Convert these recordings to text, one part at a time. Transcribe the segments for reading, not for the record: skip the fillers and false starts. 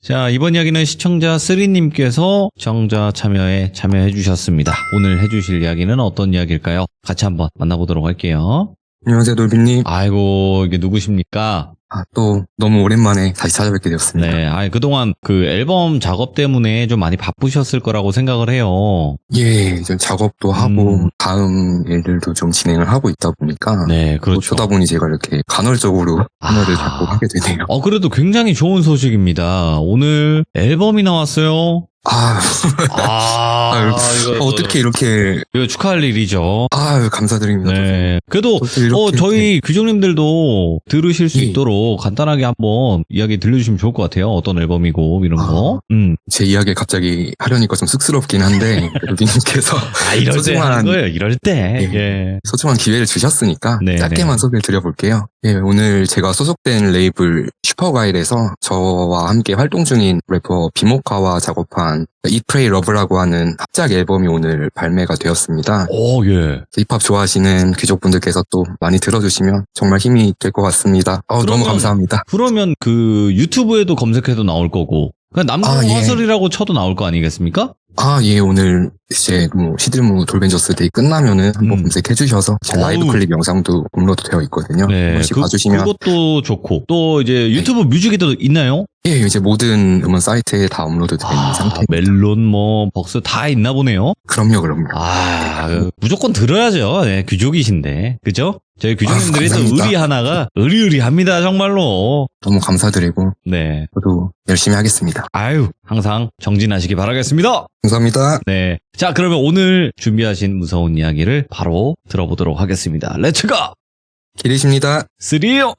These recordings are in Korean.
자, 이번 이야기는 시청자 쓰리님께서 시청자 참여해 주셨습니다. 오늘 해주실 이야기는 어떤 이야기일까요? 같이 한번 만나보도록 할게요. 안녕하세요, 놀빈님. 아이고, 이게 누구십니까? 또 너무 오랜만에 다시 찾아뵙게 되었습니다. 네, 그동안 그 앨범 작업 때문에 좀 많이 바쁘셨을 거라고 생각을 해요. 예, 좀 작업도 하고 다음 일들도 좀 진행을 하고 있다 보니까 네, 그렇죠. 그러다 보니 제가 이렇게 간헐적으로 참여를 자꾸 하게 되네요. 그래도 굉장히 좋은 소식입니다. 오늘 앨범이 나왔어요. 이거 어떻게 이렇게 이거 축하할 일이죠. 감사드립니다. 네. 그래도 저희 귀족님들도 들으실 수 있도록 간단하게 한번 이야기 들려주시면 좋을 것 같아요. 어떤 앨범이고 이런 거. 제 이야기를 갑자기 하려니까 좀 쑥스럽긴 한데 루비님께서 이럴 때 하는 거예요. 이럴 때. 예. 소중한 기회를 주셨으니까 네, 짧게만 소개를 드려볼게요. 예, 오늘 제가 소속된 레이블 슈퍼가일에서 저와 함께 활동 중인 래퍼 비모카와 작업한 Eat, Pray, Love라고 하는 합작 앨범이 오늘 발매가 되었습니다. 예. 힙합 좋아하시는 귀족분들께서 또 많이 들어주시면 정말 힘이 될 것 같습니다. 너무 감사합니다. 그러면 그 유튜브에도 검색해도 나올 거고 그냥 남궁 화설이라고 쳐도 나올 거 아니겠습니까? 예, 오늘 이제 시들무 돌벤져스 데이 끝나면은 한번 검색해 주셔서 제 라이브 클립 영상도 업로드 되어 있거든요. 네, 한번씩 봐주시면. 그것도 좋고 또 이제 유튜브 뮤직에도 있나요? 예, 이제 모든 음원 사이트에 다 업로드 되어 있는 상태입니다. 멜론, 벅스 다 있나 보네요. 그럼요. 무조건 들어야죠. 네, 귀족이신데, 그죠? 저희 귀족님들이 또 의리 하나가 의리의리합니다, 정말로. 너무 감사드리고. 네. 저도 열심히 하겠습니다. 항상 정진하시기 바라겠습니다. 감사합니다. 네. 자, 그러면 오늘 준비하신 무서운 이야기를 바로 들어보도록 하겠습니다. 렛츠고! 기리십니다. 쓰리요!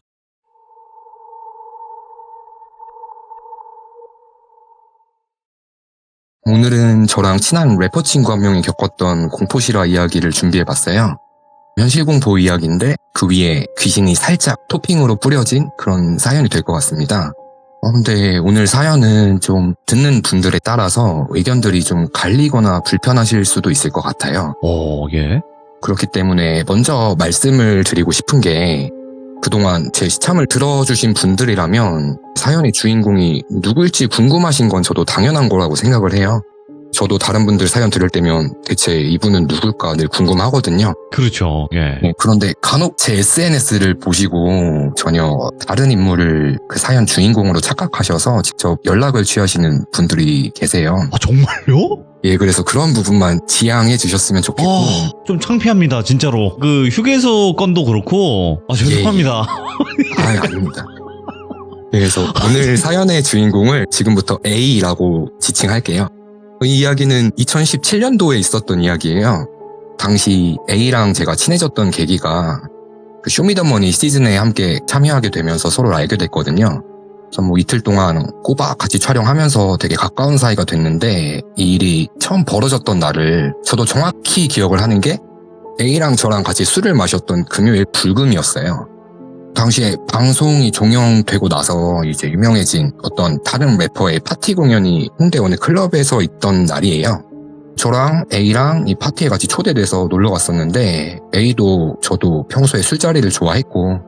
오늘은 저랑 친한 래퍼 친구 한 명이 겪었던 공포실화 이야기를 준비해봤어요. 현실 공포 이야기인데 그 위에 귀신이 살짝 토핑으로 뿌려진 그런 사연이 될 것 같습니다. 근데 오늘 사연은 좀 듣는 분들에 따라서 의견들이 좀 갈리거나 불편하실 수도 있을 것 같아요. 예. 그렇기 때문에 먼저 말씀을 드리고 싶은 게 그동안 제 시참을 들어주신 분들이라면 사연의 주인공이 누구일지 궁금하신 건 저도 당연한 거라고 생각을 해요. 저도 다른 분들 사연 들을 때면 대체 이분은 누굴까 늘 궁금하거든요. 그렇죠. 예. 네, 그런데 간혹 제 SNS를 보시고 전혀 다른 인물을 그 사연 주인공으로 착각하셔서 직접 연락을 취하시는 분들이 계세요. 정말요? 예, 그래서 그런 부분만 지양해 주셨으면 좋겠고. 좀 창피합니다, 진짜로. 그 휴게소 건도 그렇고. 죄송합니다. 아닙니다. 그래서 오늘 사연의 주인공을 지금부터 A라고 지칭할게요. 이 이야기는 2017년도에 있었던 이야기예요. 당시 A랑 제가 친해졌던 계기가 그 쇼미더머니 시즌에 함께 참여하게 되면서 서로 알게 됐거든요. 그래서 이틀 동안 꼬박 같이 촬영하면서 되게 가까운 사이가 됐는데 이 일이 처음 벌어졌던 날을 저도 정확히 기억을 하는 게 A랑 저랑 같이 술을 마셨던 금요일 불금이었어요. 당시에 방송이 종영되고 나서 이제 유명해진 어떤 다른 래퍼의 파티 공연이 홍대 어느 클럽에서 있던 날이에요. 저랑 A랑 이 파티에 같이 초대돼서 놀러 갔었는데 A도 저도 평소에 술자리를 좋아했고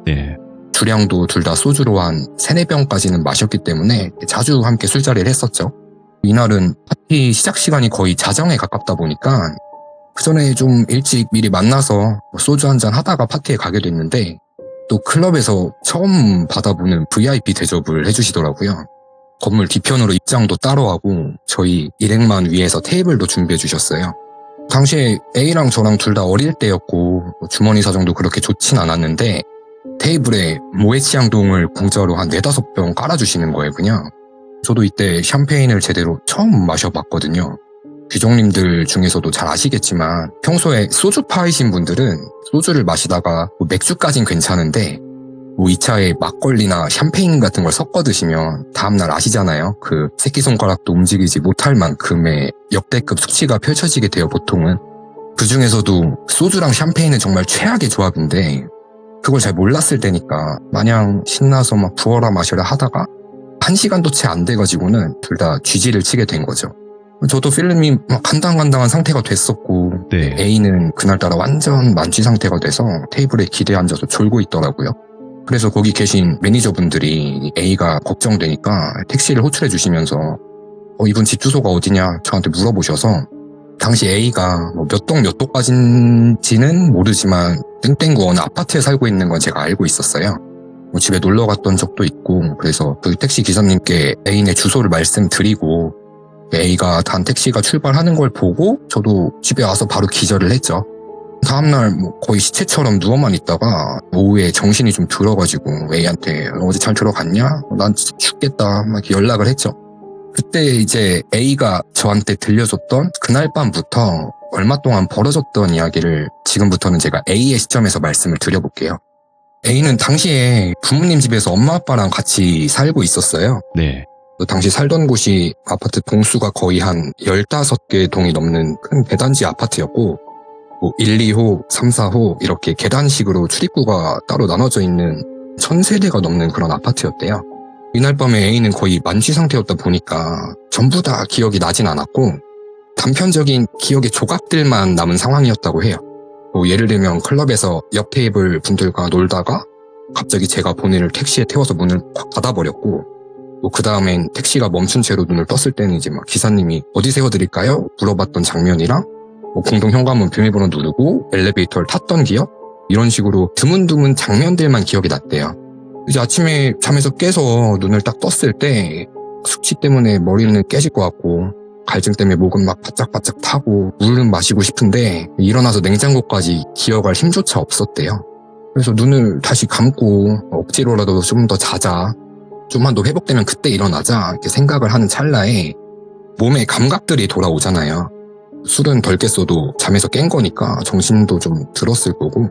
주량도 둘 다 소주로 한 3-4병까지는 마셨기 때문에 자주 함께 술자리를 했었죠. 이날은 파티 시작 시간이 거의 자정에 가깝다 보니까 그 전에 좀 일찍 미리 만나서 소주 한잔 하다가 파티에 가게 됐는데 또 클럽에서 처음 받아보는 VIP 대접을 해주시더라고요. 건물 뒤편으로 입장도 따로 하고 저희 일행만 위해서 테이블도 준비해 주셨어요. 당시에 A랑 저랑 둘 다 어릴 때였고 주머니 사정도 그렇게 좋진 않았는데 테이블에 모에치앙동을 공짜로 한 4-5병 깔아주시는 거예요, 그냥. 저도 이때 샴페인을 제대로 처음 마셔봤거든요. 귀족님들 중에서도 잘 아시겠지만 평소에 소주파이신 분들은 소주를 마시다가 맥주까진 괜찮은데 2차에 막걸리나 샴페인 같은 걸 섞어 드시면 다음날 아시잖아요. 그 새끼손가락도 움직이지 못할 만큼의 역대급 숙취가 펼쳐지게 돼요, 보통은. 그 중에서도 소주랑 샴페인은 정말 최악의 조합인데 그걸 잘 몰랐을 때니까 마냥 신나서 막 부어라 마셔라 하다가 1시간도 채 안 돼가지고는 둘 다 쥐지를 치게 된 거죠. 저도 필름이 간당간당한 상태가 됐었고 A는 그날따라 완전 만취 상태가 돼서 테이블에 기대 앉아서 졸고 있더라고요. 그래서 거기 계신 매니저분들이 A가 걱정되니까 택시를 호출해 주시면서 이분 집 주소가 어디냐 저한테 물어보셔서 당시 A가 몇 동 몇 도까지인지는 모르지만 땡땡구 어느 아파트에 살고 있는 건 제가 알고 있었어요. 집에 놀러 갔던 적도 있고 그래서 그 택시 기사님께 A네 주소를 말씀드리고 A가 단 택시가 출발하는 걸 보고 저도 집에 와서 바로 기절을 했죠. 다음날 거의 시체처럼 누워만 있다가 오후에 정신이 좀 들어가지고 A한테 어제 잘 들어갔냐? 난 진짜 죽겠다 막 이렇게 연락을 했죠. 그때 이제 A가 저한테 들려줬던 그날 밤부터 얼마 동안 벌어졌던 이야기를 지금부터는 제가 A의 시점에서 말씀을 드려볼게요. A는 당시에 부모님 집에서 엄마 아빠랑 같이 살고 있었어요. 네. 당시 살던 곳이 아파트 동수가 거의 한 15개 동이 넘는 큰 계단지 아파트였고 1, 2호, 3, 4호 이렇게 계단식으로 출입구가 따로 나눠져 있는 1000세대가 넘는 그런 아파트였대요. 이날 밤에 A는 거의 만취 상태였다 보니까 전부 다 기억이 나진 않았고 단편적인 기억의 조각들만 남은 상황이었다고 해요. 예를 들면 클럽에서 옆 테이블 분들과 놀다가 갑자기 제가 본인을 택시에 태워서 문을 확 닫아버렸고 그 다음엔 택시가 멈춘 채로 눈을 떴을 때는 이제 막 기사님이 어디 세워드릴까요? 물어봤던 장면이랑 공동 현관문 비밀번호 누르고 엘리베이터를 탔던 기억? 이런 식으로 드문드문 장면들만 기억이 났대요. 이제 아침에 잠에서 깨서 눈을 딱 떴을 때 숙취 때문에 머리는 깨질 것 같고 갈증 때문에 목은 막 바짝바짝 타고 물은 마시고 싶은데 일어나서 냉장고까지 기억할 힘조차 없었대요. 그래서 눈을 다시 감고 억지로라도 좀 더 자자, 좀만 더 회복되면 그때 일어나자 이렇게 생각을 하는 찰나에 몸의 감각들이 돌아오잖아요. 술은 덜 깼어도 잠에서 깬 거니까 정신도 좀 들었을 거고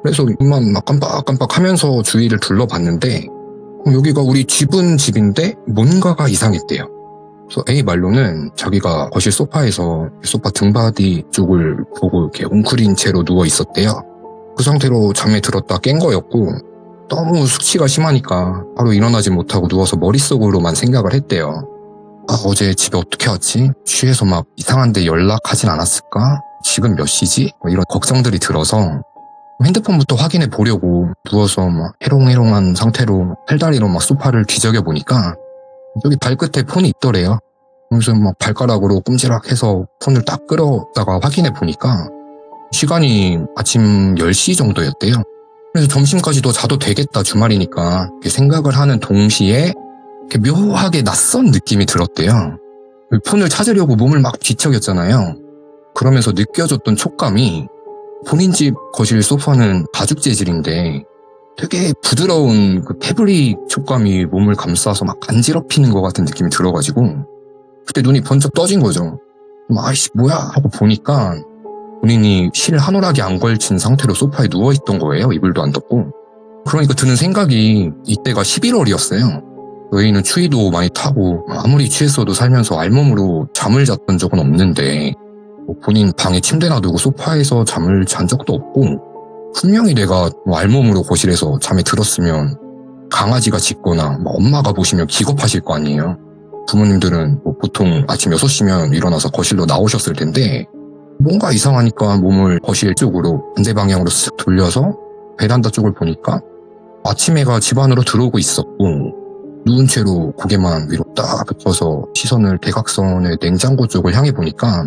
그래서 눈만 막 깜빡깜빡 하면서 주위를 둘러봤는데 여기가 우리 집은 집인데 뭔가가 이상했대요. 그래서 A 말로는 자기가 거실 소파에서 소파 등받이 쪽을 보고 이렇게 웅크린 채로 누워 있었대요. 그 상태로 잠에 들었다 깬 거였고 너무 숙취가 심하니까 바로 일어나지 못하고 누워서 머릿속으로만 생각을 했대요. 어제 집에 어떻게 왔지? 취해서 막 이상한 데 연락하진 않았을까? 지금 몇 시지? 이런 걱정들이 들어서 핸드폰부터 확인해 보려고 누워서 막 해롱해롱한 상태로 팔다리로 막 소파를 뒤적여 보니까 여기 발끝에 폰이 있더래요. 그래서 막 발가락으로 꼼지락해서 폰을 딱 끌었다가 확인해 보니까 시간이 아침 10시 정도였대요. 그래서 점심까지도 자도 되겠다 주말이니까 이렇게 생각을 하는 동시에 이렇게 묘하게 낯선 느낌이 들었대요. 폰을 찾으려고 몸을 막 뒤척였잖아요. 그러면서 느껴졌던 촉감이 본인 집 거실 소파는 가죽 재질인데 되게 부드러운 그 패브릭 촉감이 몸을 감싸서 막 간지럽히는 것 같은 느낌이 들어가지고 그때 눈이 번쩍 떠진 거죠. 아이씨 뭐야 하고 보니까 본인이 실 한 오락이 안 걸친 상태로 소파에 누워있던 거예요. 이불도 안 덮고. 그러니까 드는 생각이 이때가 11월이었어요. A는 추위도 많이 타고 아무리 취했어도 살면서 알몸으로 잠을 잤던 적은 없는데 본인 방에 침대 놔두고 소파에서 잠을 잔 적도 없고 분명히 내가 알몸으로 거실에서 잠에 들었으면 강아지가 짖거나 엄마가 보시면 기겁하실 거 아니에요. 부모님들은 보통 아침 6시면 일어나서 거실로 나오셨을 텐데 뭔가 이상하니까 몸을 거실 쪽으로 반대 방향으로 쓱 돌려서 베란다 쪽을 보니까 아침 해가 집 안으로 들어오고 있었고 누운 채로 고개만 위로 딱 긋어서 시선을 대각선의 냉장고 쪽을 향해 보니까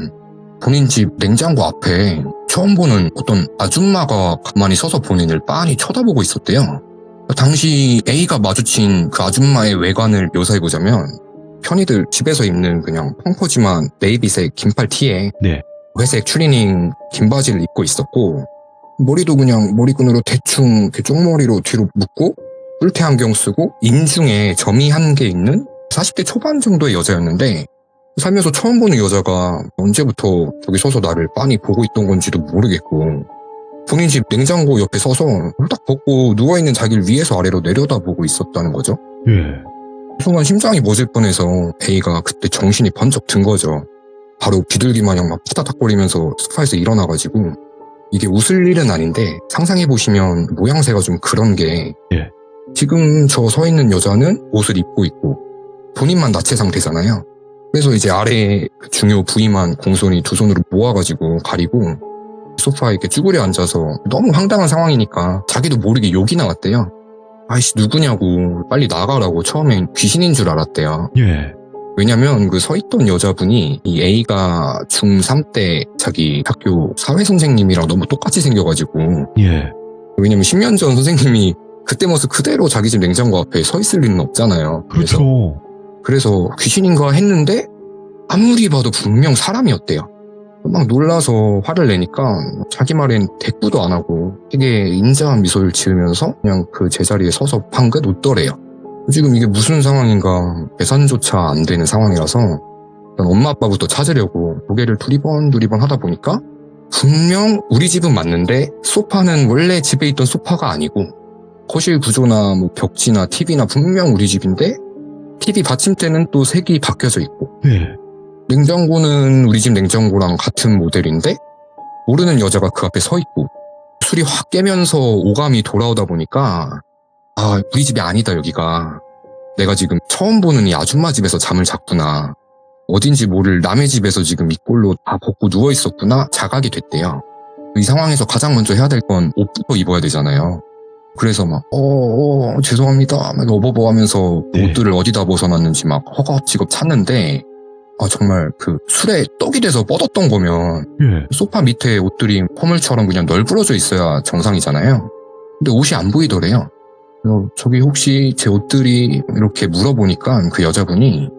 본인 집 냉장고 앞에 처음 보는 어떤 아줌마가 가만히 서서 본인을 빤히 쳐다보고 있었대요. 당시 A가 마주친 그 아줌마의 외관을 묘사해보자면 편히들 집에서 입는 그냥 펑퍼짐한 네이비색 긴팔 티에 네. 회색 추리닝 긴 바지를 입고 있었고 머리도 그냥 머리끈으로 대충 이렇게 쪽머리로 뒤로 묶고 뿔테 안경 쓰고 인중에 점이 한 개 있는 40대 초반 정도의 여자였는데 살면서 처음 보는 여자가 언제부터 저기 서서 나를 빤히 보고 있던 건지도 모르겠고 본인 집 냉장고 옆에 서서 딱 벗고 누워있는 자기를 위에서 아래로 내려다보고 있었다는 거죠. 예. 순간 심장이 멎을 뻔해서 A가 그때 정신이 번쩍 든 거죠. 바로 비둘기 마냥 막 후다닥거리면서 소파에서 일어나가지고 이게 웃을 일은 아닌데 상상해보시면 모양새가 좀 그런 게 예. 지금 저 서 있는 여자는 옷을 입고 있고 본인만 나체 상태잖아요. 그래서 이제 아래 중요 부위만 공손히 두 손으로 모아가지고 가리고 소파에 이렇게 쭈그려 앉아서 너무 황당한 상황이니까 자기도 모르게 욕이 나왔대요. 아이씨 누구냐고 빨리 나가라고 처음엔 귀신인 줄 알았대요. 예. 왜냐면 그 서 있던 여자분이 이 A가 중3 때 자기 학교 사회선생님이랑 너무 똑같이 생겨가지고 예. 왜냐면 10년 전 선생님이 그때 모습 그대로 자기 집 냉장고 앞에 서 있을 리는 없잖아요. 그렇죠. 그래서 귀신인가 했는데 아무리 봐도 분명 사람이었대요. 막 놀라서 화를 내니까 자기 말엔 대꾸도 안 하고 되게 인자한 미소를 지으면서 그냥 그 제자리에 서서 방긋 웃더래요. 지금 이게 무슨 상황인가 계산조차 안 되는 상황이라서 엄마 아빠부터 찾으려고 고개를 두리번 하다 보니까 분명 우리 집은 맞는데 소파는 원래 집에 있던 소파가 아니고 거실 구조나 뭐 벽지나 TV나 분명 우리 집인데 TV 받침대는 또 색이 바뀌어져 있고 예. 냉장고는 우리 집 냉장고랑 같은 모델인데 모르는 여자가 그 앞에 서 있고 술이 확 깨면서 오감이 돌아오다 보니까 아 우리 집이 아니다 여기가 내가 지금 처음 보는 이 아줌마 집에서 잠을 잤구나 어딘지 모를 남의 집에서 지금 이 꼴로 다 벗고 누워있었구나 자각이 됐대요. 이 상황에서 가장 먼저 해야 될 건 옷부터 입어야 되잖아요. 그래서 막 죄송합니다 막 어버버 하면서 네. 옷들을 어디다 벗어놨는지 막 허겁지겁 찾는데 아 정말 그 술에 떡이 돼서 뻗었던 거면 예. 소파 밑에 옷들이 포물처럼 그냥 널브러져 있어야 정상이잖아요. 근데 옷이 안 보이더래요. 그래서 저기 혹시 제 옷들이 이렇게 물어보니까 그 여자분이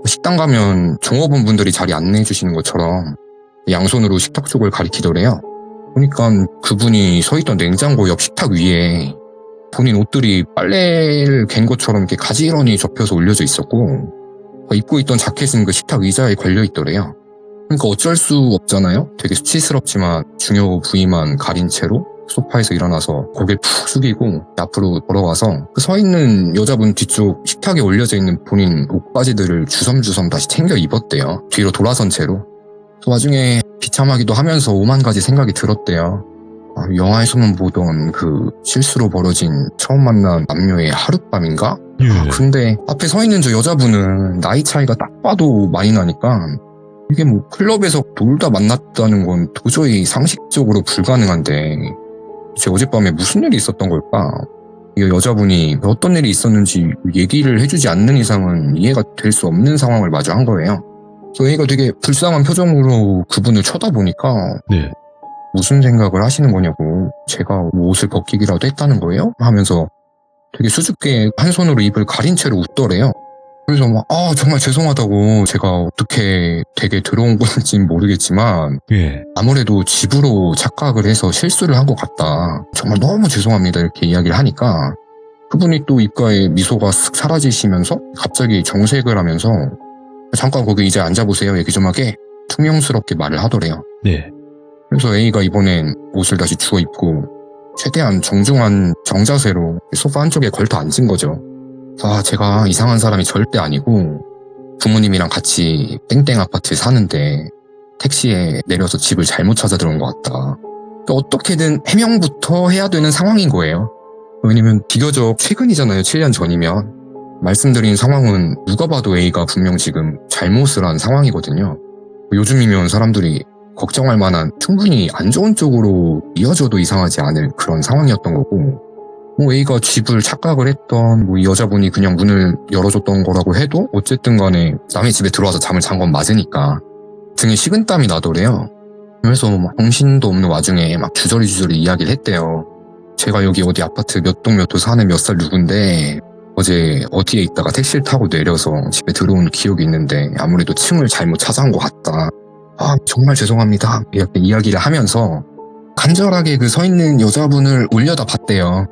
식당 가면 종업원 분들이 자리 안내해 주시는 것처럼 양손으로 식탁 쪽을 가리키더래요. 보니까 그분이 서 있던 냉장고 옆 식탁 위에 본인 옷들이 빨래를 갠 것처럼 이렇게 가지런히 접혀서 올려져 있었고 입고 있던 자켓은 그 식탁 의자에 걸려 있더래요. 그러니까 어쩔 수 없잖아요. 되게 수치스럽지만 중요 부위만 가린 채로 소파에서 일어나서 고개를 푹 숙이고 앞으로 걸어가서 그 서 있는 여자분 뒤쪽 식탁에 올려져 있는 본인 옷바지들을 주섬주섬 다시 챙겨 입었대요. 뒤로 돌아선 채로. 그 와중에 비참하기도 하면서 오만 가지 생각이 들었대요. 영화에서만 보던 그 실수로 벌어진 처음 만난 남녀의 하룻밤인가? 예. 근데 앞에 서 있는 저 여자분은 나이 차이가 딱 봐도 많이 나니까 이게 뭐 클럽에서 놀다 만났다는 건 도저히 상식적으로 불가능한데 제 어젯밤에 무슨 일이 있었던 걸까? 이 여자분이 어떤 일이 있었는지 얘기를 해주지 않는 이상은 이해가 될 수 없는 상황을 마주한 거예요. 그래서 얘가 되게 불쌍한 표정으로 그분을 쳐다보니까 네. 무슨 생각을 하시는 거냐고 제가 옷을 벗기기라도 했다는 거예요? 하면서 되게 수줍게 한 손으로 입을 가린 채로 웃더래요. 그래서 막 정말 죄송하다고 제가 어떻게 되게 들어온 건지는 모르겠지만 예. 아무래도 집으로 착각을 해서 실수를 한 것 같다. 정말 너무 죄송합니다 이렇게 이야기를 하니까 그분이 또 입가에 미소가 쓱 사라지시면서 갑자기 정색을 하면서 잠깐 거기 이제 앉아보세요 얘기 좀 하게 퉁명스럽게 말을 하더래요. 네. 그래서 A가 이번엔 옷을 다시 주워 입고 최대한 정중한 정자세로 소파 한쪽에 걸터 앉은 거죠. 제가 이상한 사람이 절대 아니고 부모님이랑 같이 땡땡 아파트에 사는데 택시에 내려서 집을 잘못 찾아 들어온 것 같다. 그러니까 어떻게든 해명부터 해야 되는 상황인 거예요. 왜냐면 비교적 최근이잖아요. 7년 전이면. 말씀드린 상황은 누가 봐도 A가 분명 지금 잘못을 한 상황이거든요. 요즘이면 사람들이 걱정할 만한 충분히 안 좋은 쪽으로 이어져도 이상하지 않을 그런 상황이었던 거고 A가 집을 착각을 했던 이 여자분이 그냥 문을 열어줬던 거라고 해도 어쨌든 간에 남의 집에 들어와서 잠을 잔 건 맞으니까 등에 식은땀이 나더래요. 그래서 정신도 없는 와중에 막 주저리 이야기를 했대요. 제가 여기 어디 아파트 몇 동 몇 호 사는 몇 살 누군데 어제 어디에 있다가 택시를 타고 내려서 집에 들어온 기억이 있는데 아무래도 층을 잘못 찾아온 것 같다. 정말 죄송합니다. 이렇게 이야기를 하면서 간절하게 그 서 있는 여자분을 올려다 봤대요.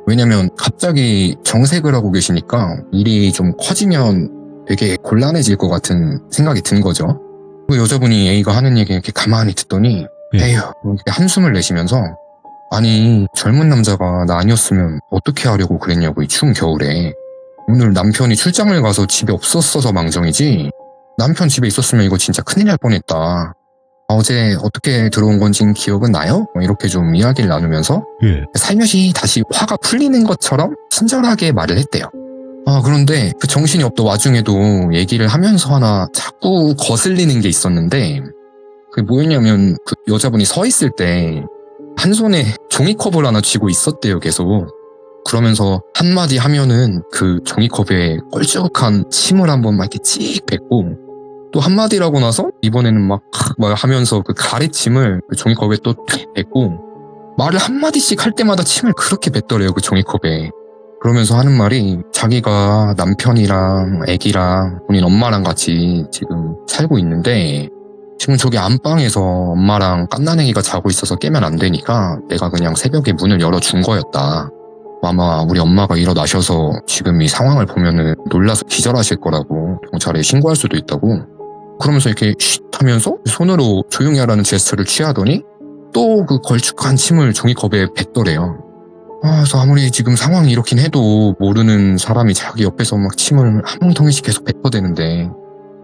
왜냐면 갑자기 정색을 하고 계시니까 일이 좀 커지면 되게 곤란해질 것 같은 생각이 든 거죠. 그 여자분이 A가 하는 얘기 이렇게 가만히 듣더니 에휴 이렇게 한숨을 내시면서 아니 젊은 남자가 나 아니었으면 어떻게 하려고 그랬냐고 이 추운 겨울에 오늘 남편이 출장을 가서 집에 없었어서 망정이지 남편 집에 있었으면 이거 진짜 큰일 날 뻔했다. 어제 어떻게 들어온 건지 기억은 나요? 이렇게 좀 이야기를 나누면서 예. 살며시 다시 화가 풀리는 것처럼 친절하게 말을 했대요. 그런데 그 정신이 없던 와중에도 얘기를 하면서 하나 자꾸 거슬리는 게 있었는데 그게 뭐였냐면 그 여자분이 서 있을 때 한 손에 종이컵을 하나 쥐고 있었대요 계속. 그러면서 한마디 하면은 그 종이컵에 걸쭉한 침을 한번 막 이렇게 찍 뱉고, 또 한마디라고 나서 이번에는 막 하면서 그 가래침을 그 종이컵에 또 뱉고, 말을 한마디씩 할 때마다 침을 그렇게 뱉더래요, 그 종이컵에. 그러면서 하는 말이 자기가 남편이랑 애기랑 본인 엄마랑 같이 지금 살고 있는데, 지금 저기 안방에서 엄마랑 갓난아기가 자고 있어서 깨면 안 되니까 내가 그냥 새벽에 문을 열어준 거였다. 아마 우리 엄마가 일어나셔서 지금 이 상황을 보면은 놀라서 기절하실 거라고, 경찰에 신고할 수도 있다고. 그러면서 이렇게 쉿 하면서 손으로 조용히 하라는 제스처를 취하더니 또 그 걸쭉한 침을 종이컵에 뱉더래요. 그래서 아무리 지금 상황이 이렇긴 해도 모르는 사람이 자기 옆에서 막 침을 한 뭉텅이씩 계속 뱉어대는데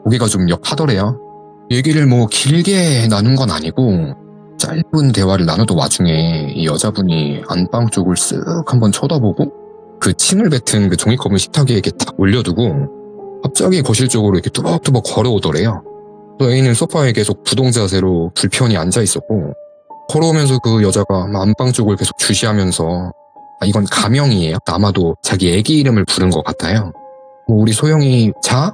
고개가 좀 역하더래요. 얘기를 뭐 길게 나눈 건 아니고 짧은 대화를 나누던 와중에 이 여자분이 안방 쪽을 쓱 한번 쳐다보고 그 침을 뱉은 그 종이컵을 식탁 위에 이렇게 딱 올려두고 갑자기 거실 쪽으로 이렇게 뚜벅뚜벅 걸어오더래요. 또 애인은 소파에 계속 부동자세로 불편히 앉아있었고, 걸어오면서 그 여자가 안방 쪽을 계속 주시하면서 이건 가명이에요. 아마도 자기 애기 이름을 부른 것 같아요. 뭐 우리 소영이 자?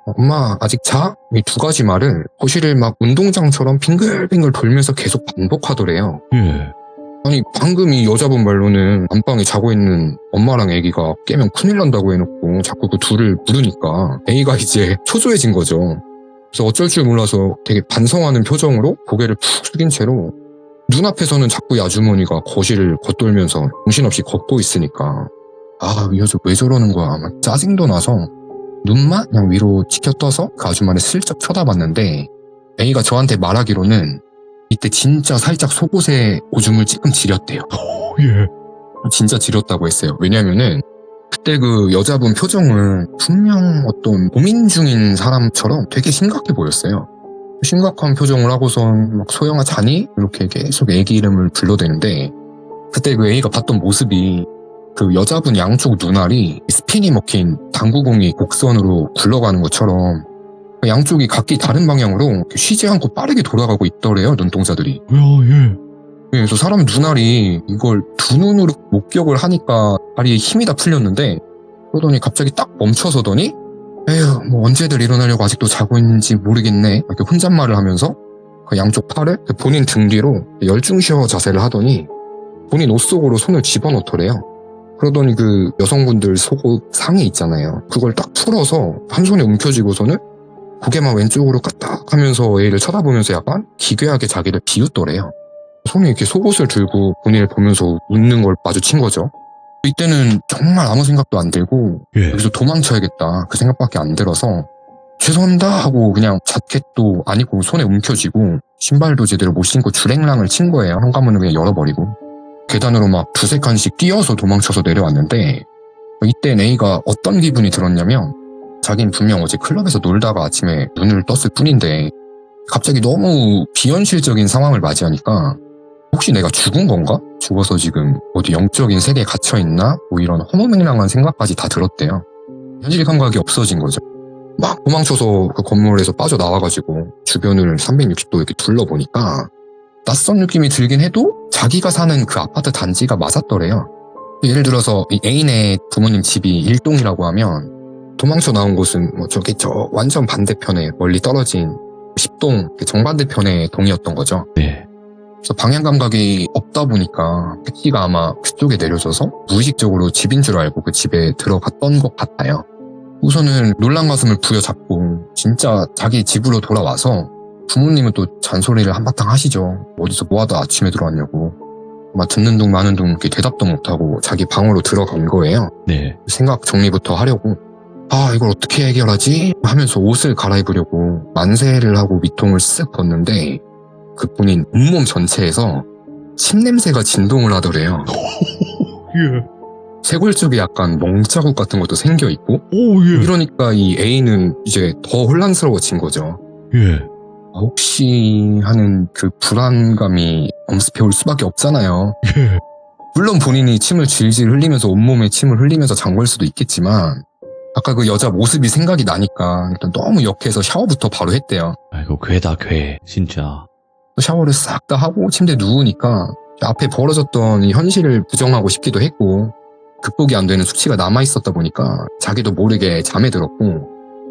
엄마 아직 자? 이 두 가지 말을 거실을 막 운동장처럼 빙글빙글 돌면서 계속 반복하더래요. 아니 방금 이 여자분 말로는 안방에 자고 있는 엄마랑 애기가 깨면 큰일 난다고 해놓고 자꾸 그 둘을 부르니까 애기가 이제 초조해진 거죠. 그래서 어쩔 줄 몰라서 되게 반성하는 표정으로 고개를 푹 숙인 채로 눈앞에서는 자꾸 이 아주머니가 거실을 겉돌면서 정신없이 걷고 있으니까 이 여자 왜 저러는 거야 막 짜증도 나서 눈만 그냥 위로 치켜 떠서 그 아주머니를 슬쩍 쳐다봤는데, 애기가 저한테 말하기로는 이때 진짜 살짝 속옷에 오줌을 찔끔 지렸대요. 진짜 지렸다고 했어요. 왜냐면은 그때 그 여자분 표정은 분명 어떤 고민 중인 사람처럼 되게 심각해 보였어요. 심각한 표정을 하고선 막 소영아 자니? 이렇게 계속 애기 이름을 불러대는데, 그때 그 애기가 봤던 모습이 그 여자분 양쪽 눈알이 스핀이 먹힌 당구공이 곡선으로 굴러가는 것처럼 양쪽이 각기 다른 방향으로 쉬지 않고 빠르게 돌아가고 있더래요, 눈동자들이. 그래서 사람 눈알이 이걸 두 눈으로 목격을 하니까 다리에 힘이 다 풀렸는데, 그러더니 갑자기 딱 멈춰서더니 에휴 뭐 언제들 일어나려고 아직도 자고 있는지 모르겠네 이렇게 혼잣말을 하면서 그 양쪽 팔을 본인 등 뒤로 열중시어 자세를 하더니 본인 옷 속으로 손을 집어넣더래요. 그러더니 그 여성분들 속옷 상의 있잖아요. 그걸 딱 풀어서 한 손에 움켜쥐고서는 고개만 왼쪽으로 까딱 하면서 애를 쳐다보면서 약간 기괴하게 자기를 비웃더래요. 손에 이렇게 속옷을 들고 본인을 보면서 웃는 걸 마주친 거죠. 이때는 정말 아무 생각도 안 들고 여기서 도망쳐야겠다 그 생각밖에 안 들어서 죄송합니다 하고 그냥 자켓도 안 입고 손에 움켜쥐고 신발도 제대로 못 신고 주랭랑을 친 거예요. 현관문을 그냥 열어버리고 계단으로 막 두세 칸씩 뛰어서 도망쳐서 내려왔는데, 이때 A가 어떤 기분이 들었냐면 자기는 분명 어제 클럽에서 놀다가 아침에 눈을 떴을 뿐인데 갑자기 너무 비현실적인 상황을 맞이하니까 혹시 내가 죽은 건가? 죽어서 지금 어디 영적인 세계에 갇혀있나? 뭐 이런 허무맹랑한 생각까지 다 들었대요. 현실 감각이 없어진 거죠. 막 도망쳐서 그 건물에서 빠져나와가지고 주변을 360도 이렇게 둘러보니까 낯선 느낌이 들긴 해도 자기가 사는 그 아파트 단지가 맞았더래요. 예를 들어서 이 애인의 부모님 집이 일동이라고 하면 도망쳐 나온 곳은 뭐 저기 저 완전 반대편에 멀리 떨어진 10동 정반대편의 동이었던 거죠. 그래서 방향 감각이 없다 보니까 택시가 아마 그쪽에 내려져서 무의식적으로 집인 줄 알고 그 집에 들어갔던 것 같아요. 우선은 놀란 가슴을 부여잡고 진짜 자기 집으로 돌아와서 부모님은 또 잔소리를 한바탕 하시죠. 어디서 뭐하다 아침에 들어왔냐고. 막 듣는 둥 마는 둥 이렇게 대답도 못하고 자기 방으로 들어간 거예요. 생각 정리부터 하려고 이걸 어떻게 해결하지? 하면서 옷을 갈아입으려고 만세를 하고 밑통을 쓱 벗는데 그 본인 온몸 전체에서 침냄새가 진동을 하더래요. 쇄골 쪽에 약간 멍자국 같은 것도 생겨있고 이러니까 이 A는 이제 더 혼란스러워진 거죠. 혹시 하는 그 불안감이 엄습해 올 수밖에 없잖아요. 물론 본인이 침을 질질 흘리면서 온몸에 침을 흘리면서 잠글 수도 있겠지만 아까 그 여자 모습이 생각이 나니까 일단 너무 역해서 샤워부터 바로 했대요. 아이고 괴다 괴 진짜. 샤워를 싹 다 하고 침대에 누우니까 앞에 벌어졌던 이 현실을 부정하고 싶기도 했고 극복이 안 되는 수치가 남아있었다 보니까 자기도 모르게 잠에 들었고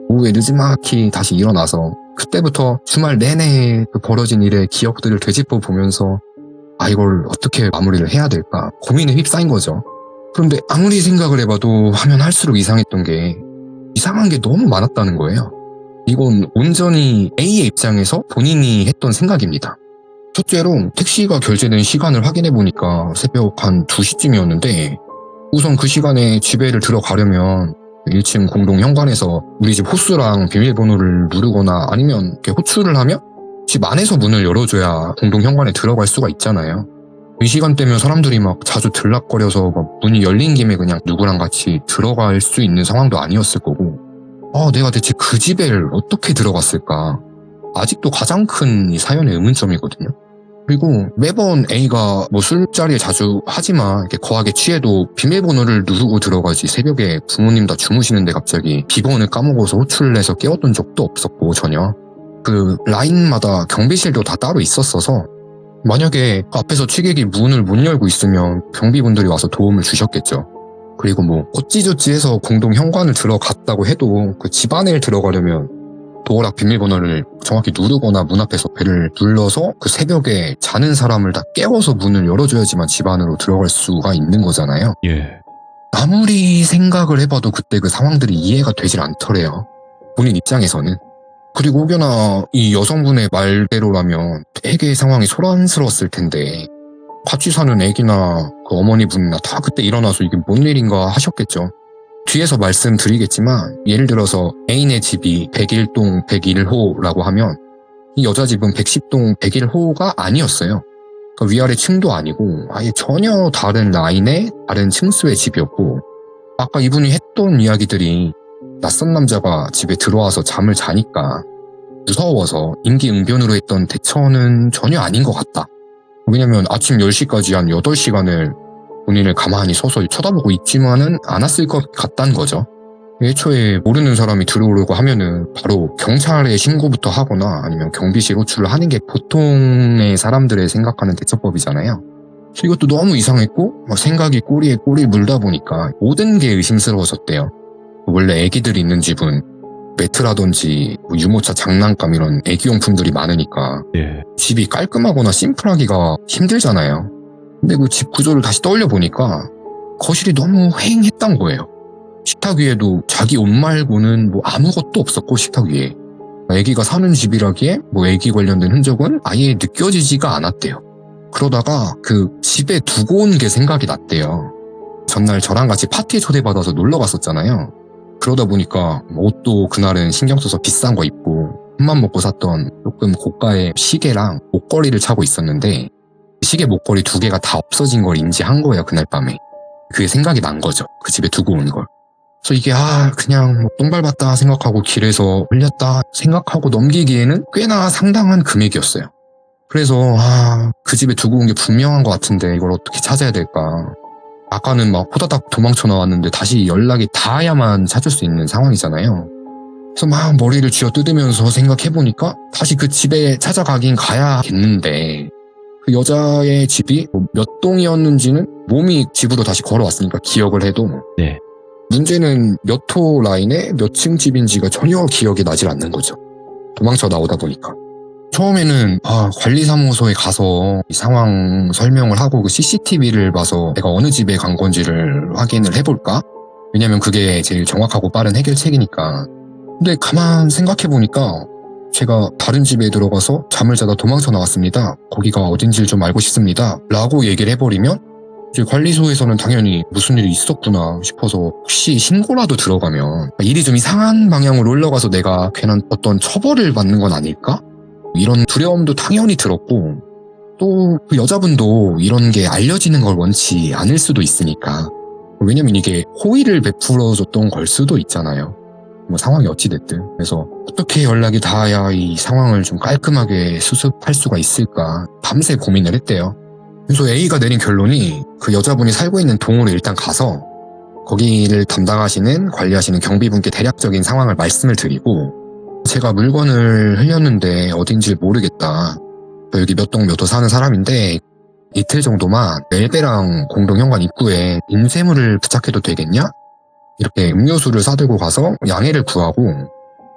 오후에 늦지막히 다시 일어나서 그때부터 주말 내내 그 벌어진 일의 기억들을 되짚어 보면서 이걸 어떻게 마무리를 해야 될까 고민에 휩싸인 거죠. 그런데 아무리 생각을 해봐도 하면 할수록 이상했던 게 이상한 게 너무 많았다는 거예요. 이건 온전히 A의 입장에서 본인이 했던 생각입니다. 첫째로 택시가 결제된 시간을 확인해보니까 새벽 한 2시쯤이었는데 우선 그 시간에 집에를 들어가려면 1층 공동 현관에서 우리 집 호수랑 비밀번호를 누르거나 아니면 이렇게 호출을 하면 집 안에서 문을 열어줘야 공동 현관에 들어갈 수가 있잖아요. 이 시간대면 사람들이 막 자주 들락거려서 막 문이 열린 김에 그냥 누구랑 같이 들어갈 수 있는 상황도 아니었을 거고 내가 대체 그 집에 어떻게 들어갔을까? 아직도 가장 큰 이 사연의 의문점이거든요. 그리고 매번 A가 뭐 술자리에 자주 하지만 이렇게 거하게 취해도 비밀번호를 누르고 들어가지 새벽에 부모님 다 주무시는데 갑자기 비번을 까먹어서 호출을 해서 깨웠던 적도 없었고 전혀. 그 라인마다 경비실도 다 따로 있었어서 만약에 앞에서 취객이 문을 못 열고 있으면 경비분들이 와서 도움을 주셨겠죠. 그리고 뭐 어찌저찌해서 공동 현관을 들어갔다고 해도 그 집 안에 들어가려면 도어락 비밀번호를 정확히 누르거나 문 앞에서 벨을 눌러서 그 새벽에 자는 사람을 다 깨워서 문을 열어줘야지만 집 안으로 들어갈 수가 있는 거잖아요. 예. 아무리 생각을 해봐도 그때 그 상황들이 이해가 되질 않더래요. 본인 입장에서는. 그리고 혹여나 이 여성분의 말대로라면 되게 상황이 소란스러웠을 텐데 같이 사는 애기나 그 어머니분이나 다 그때 일어나서 이게 뭔 일인가 하셨겠죠. 뒤에서 말씀드리겠지만 예를 들어서 애인의 집이 101동 101호라고 하면 이 여자 집은 110동 101호가 아니었어요. 그러니까 위아래 층도 아니고 아예 전혀 다른 라인의 다른 층수의 집이었고 아까 이분이 했던 이야기들이 낯선 남자가 집에 들어와서 잠을 자니까 무서워서 임기응변으로 했던 대처는 전혀 아닌 것 같다. 왜냐면 아침 10시까지 한 8시간을 본인을 가만히 서서 쳐다보고 있지만은 않았을 것 같다는 거죠. 애초에 모르는 사람이 들어오려고 하면은 바로 경찰에 신고부터 하거나 아니면 경비실 호출을 하는 게 보통의 사람들의 생각하는 대처법이잖아요. 이것도 너무 이상했고 생각이 꼬리에 꼬리를 물다 보니까 모든 게 의심스러워졌대요. 원래 애기들이 있는 집은 매트라든지 유모차 장난감 이런 애기용품들이 많으니까 예. 집이 깔끔하거나 심플하기가 힘들잖아요. 근데 그 집 구조를 다시 떠올려 보니까 거실이 너무 휑했단 거예요. 식탁 위에도 자기 옷 말고는 뭐 아무것도 없었고 식탁 위에 애기가 사는 집이라기에 뭐 애기 관련된 흔적은 아예 느껴지지가 않았대요. 그러다가 그 집에 두고 온 게 생각이 났대요. 전날 저랑 같이 파티에 초대받아서 놀러 갔었잖아요. 그러다 보니까 옷도 그날은 신경 써서 비싼 거 입고 큰맘 먹고 샀던 조금 고가의 시계랑 목걸이를 차고 있었는데 시계 목걸이 2개가 다 없어진 걸 인지한 거예요. 그날 밤에. 그게 생각이 난 거죠. 그 집에 두고 온 걸. 그래서 이게 그냥 똥 밟았다 생각하고 길에서 흘렸다 생각하고 넘기기에는 꽤나 상당한 금액이었어요. 그래서 그 집에 두고 온 게 분명한 것 같은데 이걸 어떻게 찾아야 될까. 아까는 막 호다닥 도망쳐 나왔는데 다시 연락이 닿아야만 찾을 수 있는 상황이잖아요. 그래서 막 머리를 쥐어뜯으면서 생각해보니까 다시 그 집에 찾아가긴 가야겠는데 그 여자의 집이 몇 동이었는지는 몸이 집으로 다시 걸어왔으니까 기억을 해도 네. 문제는 몇 호 라인에 몇 층 집인지가 전혀 기억이 나질 않는 거죠. 도망쳐 나오다 보니까. 처음에는 관리사무소에 가서 이 상황 설명을 하고 그 CCTV를 봐서 내가 어느 집에 간 건지를 확인을 해볼까? 왜냐면 그게 제일 정확하고 빠른 해결책이니까. 근데 가만 생각해보니까 제가 다른 집에 들어가서 잠을 자다 도망쳐 나왔습니다. 거기가 어딘지를 좀 알고 싶습니다. 라고 얘기를 해버리면 이제 관리소에서는 당연히 무슨 일이 있었구나 싶어서 혹시 신고라도 들어가면 일이 좀 이상한 방향으로 흘러가서 내가 괜한 어떤 처벌을 받는 건 아닐까? 이런 두려움도 당연히 들었고 또 그 여자분도 이런 게 알려지는 걸 원치 않을 수도 있으니까 왜냐면 이게 호의를 베풀어줬던 걸 수도 있잖아요. 뭐 상황이 어찌됐든. 그래서 어떻게 연락이 닿아야 이 상황을 좀 깔끔하게 수습할 수가 있을까 밤새 고민을 했대요. 그래서 A가 내린 결론이 그 여자분이 살고 있는 동으로 일단 가서 거기를 담당하시는 관리하시는 경비분께 대략적인 상황을 말씀을 드리고 제가 물건을 흘렸는데 어딘지 모르겠다. 여기 몇 동 몇 호 사는 사람인데 이틀 정도만 엘베랑 공동현관 입구에 인쇄물을 부착해도 되겠냐? 이렇게 음료수를 사들고 가서 양해를 구하고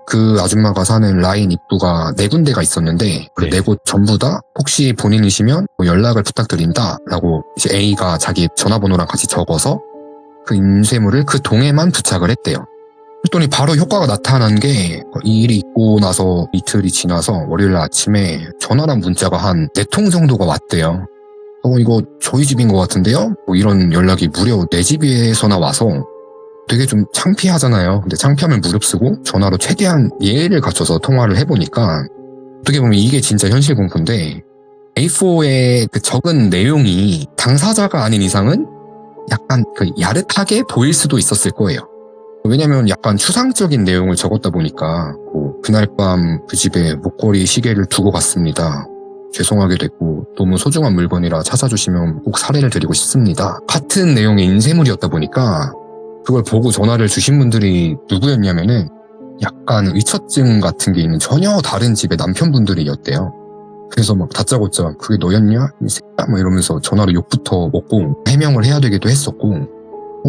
그 아줌마가 사는 라인 입구가 4군데가 있었는데 그 네. 4곳 전부 다 혹시 본인이시면 뭐 연락을 부탁드린다 라고 이제 A가 자기 전화번호랑 같이 적어서 그 인쇄물을 그 동에만 부착을 했대요. 그랬더니 바로 효과가 나타난 게 이 일이 있고 나서 이틀이 지나서 월요일 아침에 전화랑 문자가 한 4통 정도가 왔대요. 이거 저희 집인 것 같은데요? 뭐 이런 연락이 무려 4집에서나 와서 되게 좀 창피하잖아요. 근데 창피함을 무릅쓰고 전화로 최대한 예의를 갖춰서 통화를 해보니까 어떻게 보면 이게 진짜 현실 공포인데 A4의 그 적은 내용이 당사자가 아닌 이상은 약간 그 야릇하게 보일 수도 있었을 거예요. 왜냐면 약간 추상적인 내용을 적었다 보니까 뭐 그날 밤 그 집에 목걸이 시계를 두고 갔습니다. 죄송하게 됐고 너무 소중한 물건이라 찾아주시면 꼭 사례를 드리고 싶습니다. 같은 내용의 인쇄물이었다 보니까 그걸 보고 전화를 주신 분들이 누구였냐면은 약간 의처증 같은 게 있는 전혀 다른 집의 남편분들이었대요. 그래서 막 다짜고짜 그게 너였냐? 이 새끼야? 막 이러면서 전화로 욕부터 먹고 해명을 해야 되기도 했었고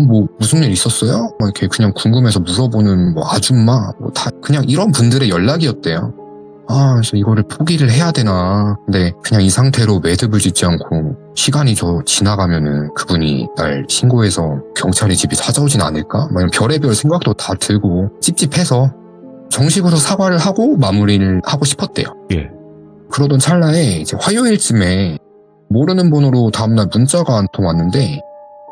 뭐 무슨 일 있었어요? 막 이렇게 그냥 궁금해서 물어보는 뭐 아줌마 뭐 다 그냥 이런 분들의 연락이었대요. 그래서 이거를 포기를 해야 되나. 근데 그냥 이 상태로 매듭을 짓지 않고 시간이 지나가면은 그분이 날 신고해서 경찰이 집에 찾아오진 않을까? 막 이런 별의별 생각도 다 들고 찝찝해서 정식으로 사과를 하고 마무리를 하고 싶었대요. 예. 그러던 찰나에 이제 화요일쯤에 모르는 번호로 다음날 문자가 한 통 왔는데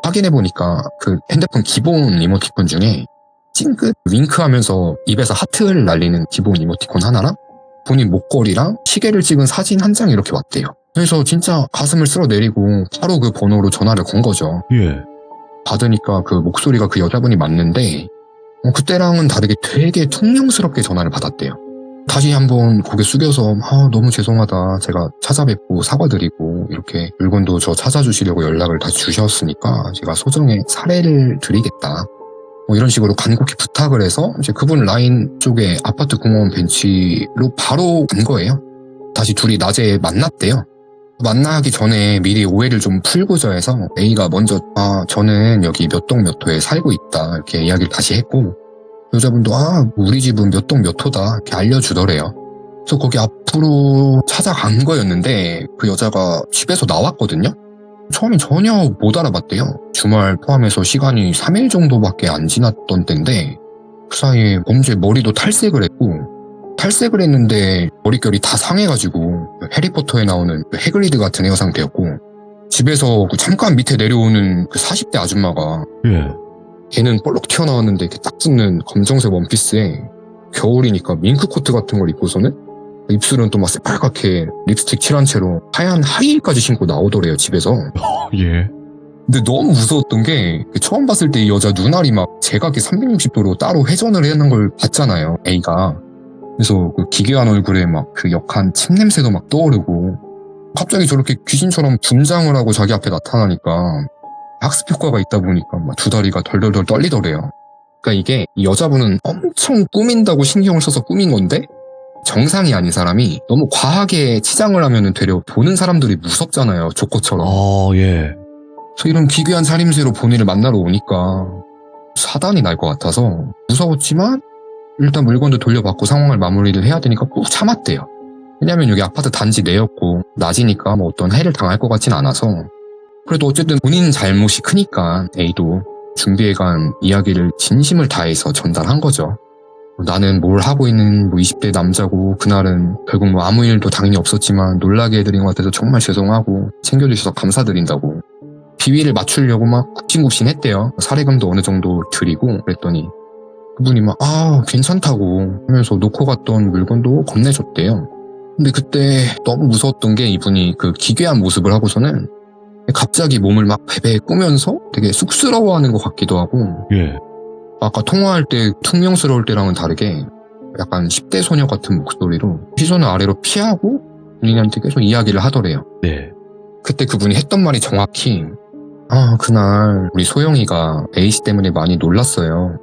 확인해보니까 그 핸드폰 기본 이모티콘 중에 찡긋 윙크하면서 입에서 하트를 날리는 기본 이모티콘 하나랑 본인 목걸이랑 시계를 찍은 사진 한 장 이렇게 왔대요. 그래서 진짜 가슴을 쓸어내리고 바로 그 번호로 전화를 건 거죠. 예. 받으니까 그 목소리가 그 여자분이 맞는데 그때랑은 다르게 되게 퉁명스럽게 전화를 받았대요. 다시 한번 고개 숙여서 너무 죄송하다. 제가 찾아뵙고 사과드리고 이렇게 물건도 저 찾아주시려고 연락을 다 주셨으니까 제가 소정의 사례를 드리겠다. 뭐 이런 식으로 간곡히 부탁을 해서 이제 그분 라인 쪽에 아파트 공원 벤치로 바로 간 거예요. 다시 둘이 낮에 만났대요. 만나기 전에 미리 오해를 좀 풀고자 해서 A가 먼저 저는 여기 몇 동 몇 호에 살고 있다 이렇게 이야기를 다시 했고 여자분도 우리 집은 몇 동 몇 호다 이렇게 알려주더래요. 그래서 거기 앞으로 찾아간 거였는데 그 여자가 집에서 나왔거든요. 처음엔 전혀 못 알아봤대요. 주말 포함해서 시간이 3일 정도밖에 안 지났던 때인데 그 사이에 범죄 머리도 탈색을 했고 탈색을 했는데 머릿결이 다 상해가지고 해리포터에 나오는 그 해그리드 같은 헤어 상태였고 집에서 그 잠깐 밑에 내려오는 그 40대 아줌마가 예. 걔는 볼록 튀어나왔는데 이렇게 딱 붙는 검정색 원피스에 겨울이니까 밍크코트 같은 걸 입고서는 입술은 또 막 새빨갛게 립스틱 칠한 채로 하얀 하이힐까지 신고 나오더래요 집에서. 예. 근데 너무 무서웠던 게 처음 봤을 때 이 여자 눈알이 막 제각기 360도로 따로 회전을 하는 걸 봤잖아요 A가. 그래서 그 기괴한 얼굴에 막 그 역한 침 냄새도 막 떠오르고 갑자기 저렇게 귀신처럼 분장을 하고 자기 앞에 나타나니까 학습 효과가 있다 보니까 막 두 다리가 덜덜덜 떨리더래요. 그러니까 이게 이 여자분은 엄청 꾸민다고 신경을 써서 꾸민 건데 정상이 아닌 사람이 너무 과하게 치장을 하면은 되려 보는 사람들이 무섭잖아요. 조커처럼. 예. 그래서 이런 기괴한 살림새로 본인을 만나러 오니까 사단이 날 것 같아서 무서웠지만 일단 물건도 돌려받고 상황을 마무리를 해야 되니까 꾹 참았대요. 왜냐면 여기 아파트 단지 내였고 낮이니까 뭐 어떤 해를 당할 것 같진 않아서 그래도 어쨌든 본인 잘못이 크니까 A도 준비해간 이야기를 진심을 다해서 전달한 거죠. 나는 뭘 하고 있는 20대 남자고 그날은 결국 뭐 아무 일도 당연히 없었지만 놀라게 해드린 것 같아서 정말 죄송하고 챙겨주셔서 감사드린다고 비위를 맞추려고 막 굽신굽신했대요. 사례금도 어느 정도 드리고 그랬더니 그분이 막 괜찮다고 하면서 놓고 갔던 물건도 건네줬대요. 근데 그때 너무 무서웠던 게 이분이 그 기괴한 모습을 하고서는 갑자기 몸을 막 베베 꾸면서 되게 쑥스러워하는 것 같기도 하고 예. 아까 통화할 때 퉁명스러울 때랑은 다르게 약간 10대 소녀 같은 목소리로 시선을 아래로 피하고 본인한테 계속 이야기를 하더래요. 네. 그때 그분이 했던 말이 정확히 그날 우리 소영이가 A씨 때문에 많이 놀랐어요.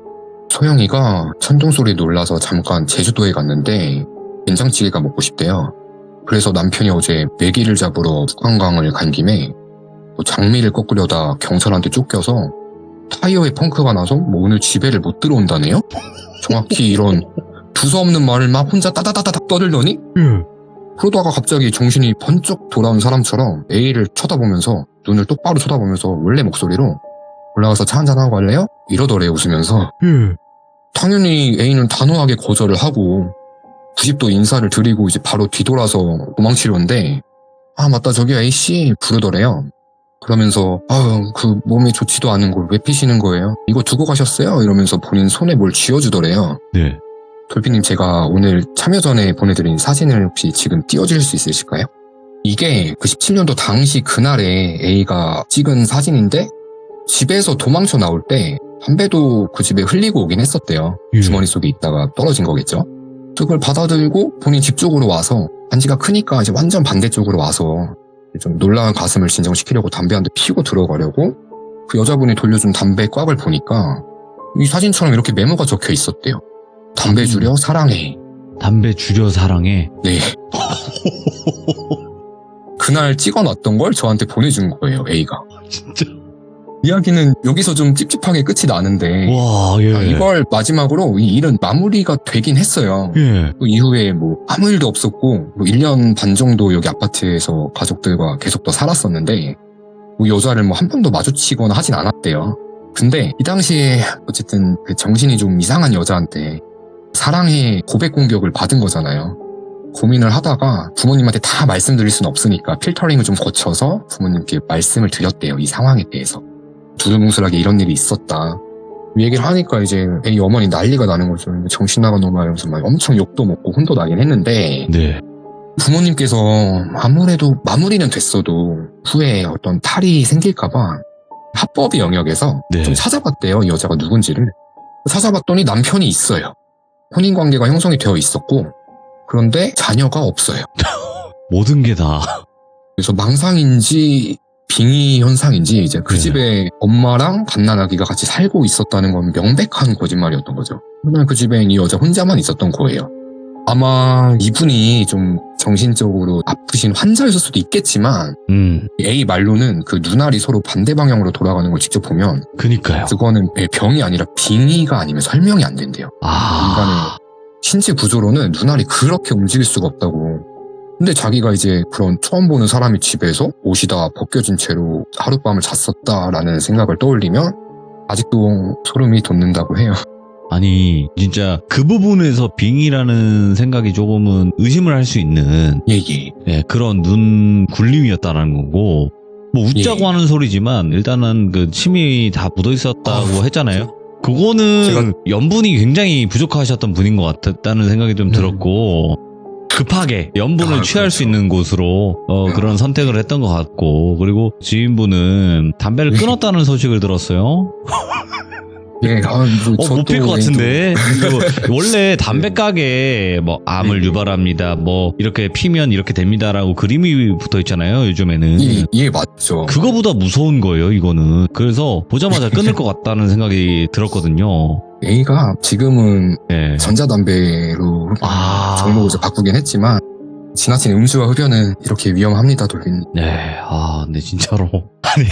소영이가 천둥소리에 놀라서 잠깐 제주도에 갔는데 된장찌개가 먹고 싶대요. 그래서 남편이 어제 메기를 잡으러 북한강을 간 김에 뭐 장미를 꺾으려다 경찰한테 쫓겨서 타이어에 펑크가 나서 뭐 오늘 집에를 못 들어온다네요? 정확히 이런 두서없는 말을 막 혼자 따다다다닥 떠들더니 그러다가 갑자기 정신이 번쩍 돌아온 사람처럼 A를 쳐다보면서 눈을 똑바로 쳐다보면서 원래 목소리로 올라가서 차 한잔하고 갈래요? 이러더래 웃으면서. 당연히 A는 단호하게 거절을 하고 90도 인사를 드리고 이제 바로 뒤돌아서 도망치려는데 아 맞다 저기 A씨 부르더래요. 그러면서 아유 그 몸이 좋지도 않은 걸 왜 피시는 거예요? 이거 두고 가셨어요? 이러면서 본인 손에 뭘 쥐어주더래요. 네. 돌피님 제가 오늘 참여 전에 보내드린 사진을 혹시 지금 띄워주실 수 있으실까요? 이게 그 17년도 당시 그날에 A가 찍은 사진인데 집에서 도망쳐 나올 때 담배도 그 집에 흘리고 오긴 했었대요. 예. 주머니 속에 있다가 떨어진 거겠죠. 그걸 받아들고 본인 집 쪽으로 와서 반지가 크니까 이제 완전 반대쪽으로 와서 좀 놀라운 가슴을 진정시키려고 담배 한 대 피우고 들어가려고 그 여자분이 돌려준 담배 꽉을 보니까 이 사진처럼 이렇게 메모가 적혀 있었대요. 담배 줄여 사랑해. 담배 줄여 사랑해. 네. 그날 찍어놨던 걸 저한테 보내준 거예요, A가. 진짜. 이야기는 여기서 좀 찝찝하게 끝이 나는데 와, 예. 이걸 마지막으로 이 일은 마무리가 되긴 했어요. 예. 그 이후에 뭐 아무 일도 없었고 뭐 1년 반 정도 여기 아파트에서 가족들과 계속 더 살았었는데 뭐 여자를 뭐 한 번도 마주치거나 하진 않았대요. 근데 이 당시에 어쨌든 그 정신이 좀 이상한 여자한테 사랑해 고백 공격을 받은 거잖아요. 고민을 하다가 부모님한테 다 말씀드릴 수는 없으니까 필터링을 좀 거쳐서 부모님께 말씀을 드렸대요. 이 상황에 대해서. 두루뭉술하게 이런 일이 있었다. 이 얘기를 하니까 이제 A 어머니 난리가 나는 거죠. 정신 나간 놈아 이러면서 막 엄청 욕도 먹고 혼도 나긴 했는데 네. 부모님께서 아무래도 마무리는 됐어도 후에 어떤 탈이 생길까봐 합법의 영역에서 네. 좀 찾아봤대요. 이 여자가 누군지를. 찾아봤더니 남편이 있어요. 혼인관계가 형성이 되어 있었고 그런데 자녀가 없어요. 모든 게 다. 그래서 망상인지 빙의 현상인지 이제 그 네. 집에 엄마랑 갓난아기가 같이 살고 있었다는 건 명백한 거짓말이었던 거죠. 그러면 그 집엔 이 여자 혼자만 있었던 거예요. 아마 이분이 좀 정신적으로 아프신 환자였을 수도 있겠지만 A 말로는 그 눈알이 서로 반대 방향으로 돌아가는 걸 직접 보면 그니까요. 그거는 병이 아니라 빙의가 아니면 설명이 안 된대요. 인간의 신체 구조로는 눈알이 그렇게 움직일 수가 없다고. 근데 자기가 이제 그런 처음 보는 사람이 집에서 옷이 다 벗겨진 채로 하룻밤을 잤었다라는 생각을 떠올리면 아직도 소름이 돋는다고 해요. 아니 진짜 그 부분에서 빙이라는 생각이 조금은 의심을 할 수 있는 예예. 예, 그런 눈 굴림이었다라는 거고 뭐 웃자고 예. 하는 소리지만 일단은 그 침이 다 묻어 있었다고 했잖아요. 그거는 제가- 염분이 굉장히 부족하셨던 분인 것 같았다는 생각이 좀 들었고 급하게 염분을 취할 수 그렇죠. 있는 곳으로 그런 선택을 했던 것 같고 그리고 지인분은 담배를 끊었다는 소식을 들었어요. 예, 뭐 못 필 것 같은데. 원래 담배 가게에 뭐 암을 네. 유발합니다. 뭐 이렇게 피면 이렇게 됩니다라고 그림이 붙어 있잖아요. 요즘에는. 예, 맞죠. 그거보다 무서운 거예요. 이거는. 그래서 보자마자 끊을 것 같다는 생각이 들었거든요. A가 지금은 네. 전자담배로 종목을 이제 바꾸긴 했지만 지나친 음주와 흡연은 이렇게 위험합니다, 돌빈. 네. 근데 진짜로. 아니.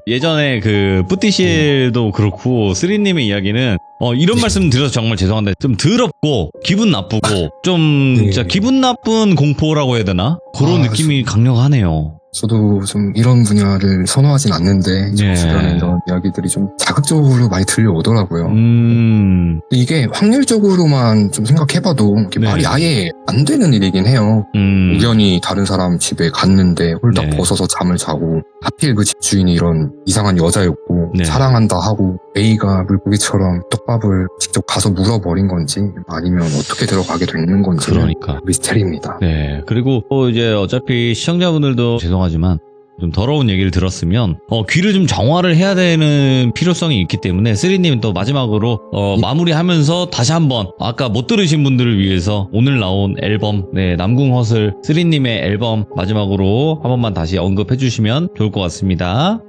예전에 그 뿌띠실도 그렇고 쓰리님의 이야기는 이런 네. 말씀 드려서 정말 죄송한데 좀 더럽고 기분 나쁘고 좀 네. 진짜 기분 나쁜 공포라고 해야 되나? 그런 느낌이 강력하네요. 저도 좀 이런 분야를 선호하진 않는데 네. 주변에 이런 이야기들이 좀 자극적으로 많이 들려오더라고요. 음. 근데 이게 확률적으로만 좀 생각해봐도 이게 네. 말이 아예 안 되는 일이긴 해요. 우연히 다른 사람 집에 갔는데 홀딱 네. 벗어서 잠을 자고 하필 그 집주인이 이런 이상한 여자였고 네. 사랑한다 하고 A가 물고기처럼 떡밥을 직접 가서 물어버린 건지 아니면 어떻게 들어가게 되는 건지 그러니까. 미스테리입니다. 네. 그리고 이제 어차피 시청자분들도 죄송하지만 좀 더러운 얘기를 들었으면 귀를 좀 정화를 해야 되는 필요성이 있기 때문에 쓰리님 또 마지막으로 마무리하면서 다시 한번 아까 못 들으신 분들을 위해서 오늘 나온 앨범 남궁허슬 쓰리님의 앨범 마지막으로 한 번만 다시 언급해 주시면 좋을 것 같습니다.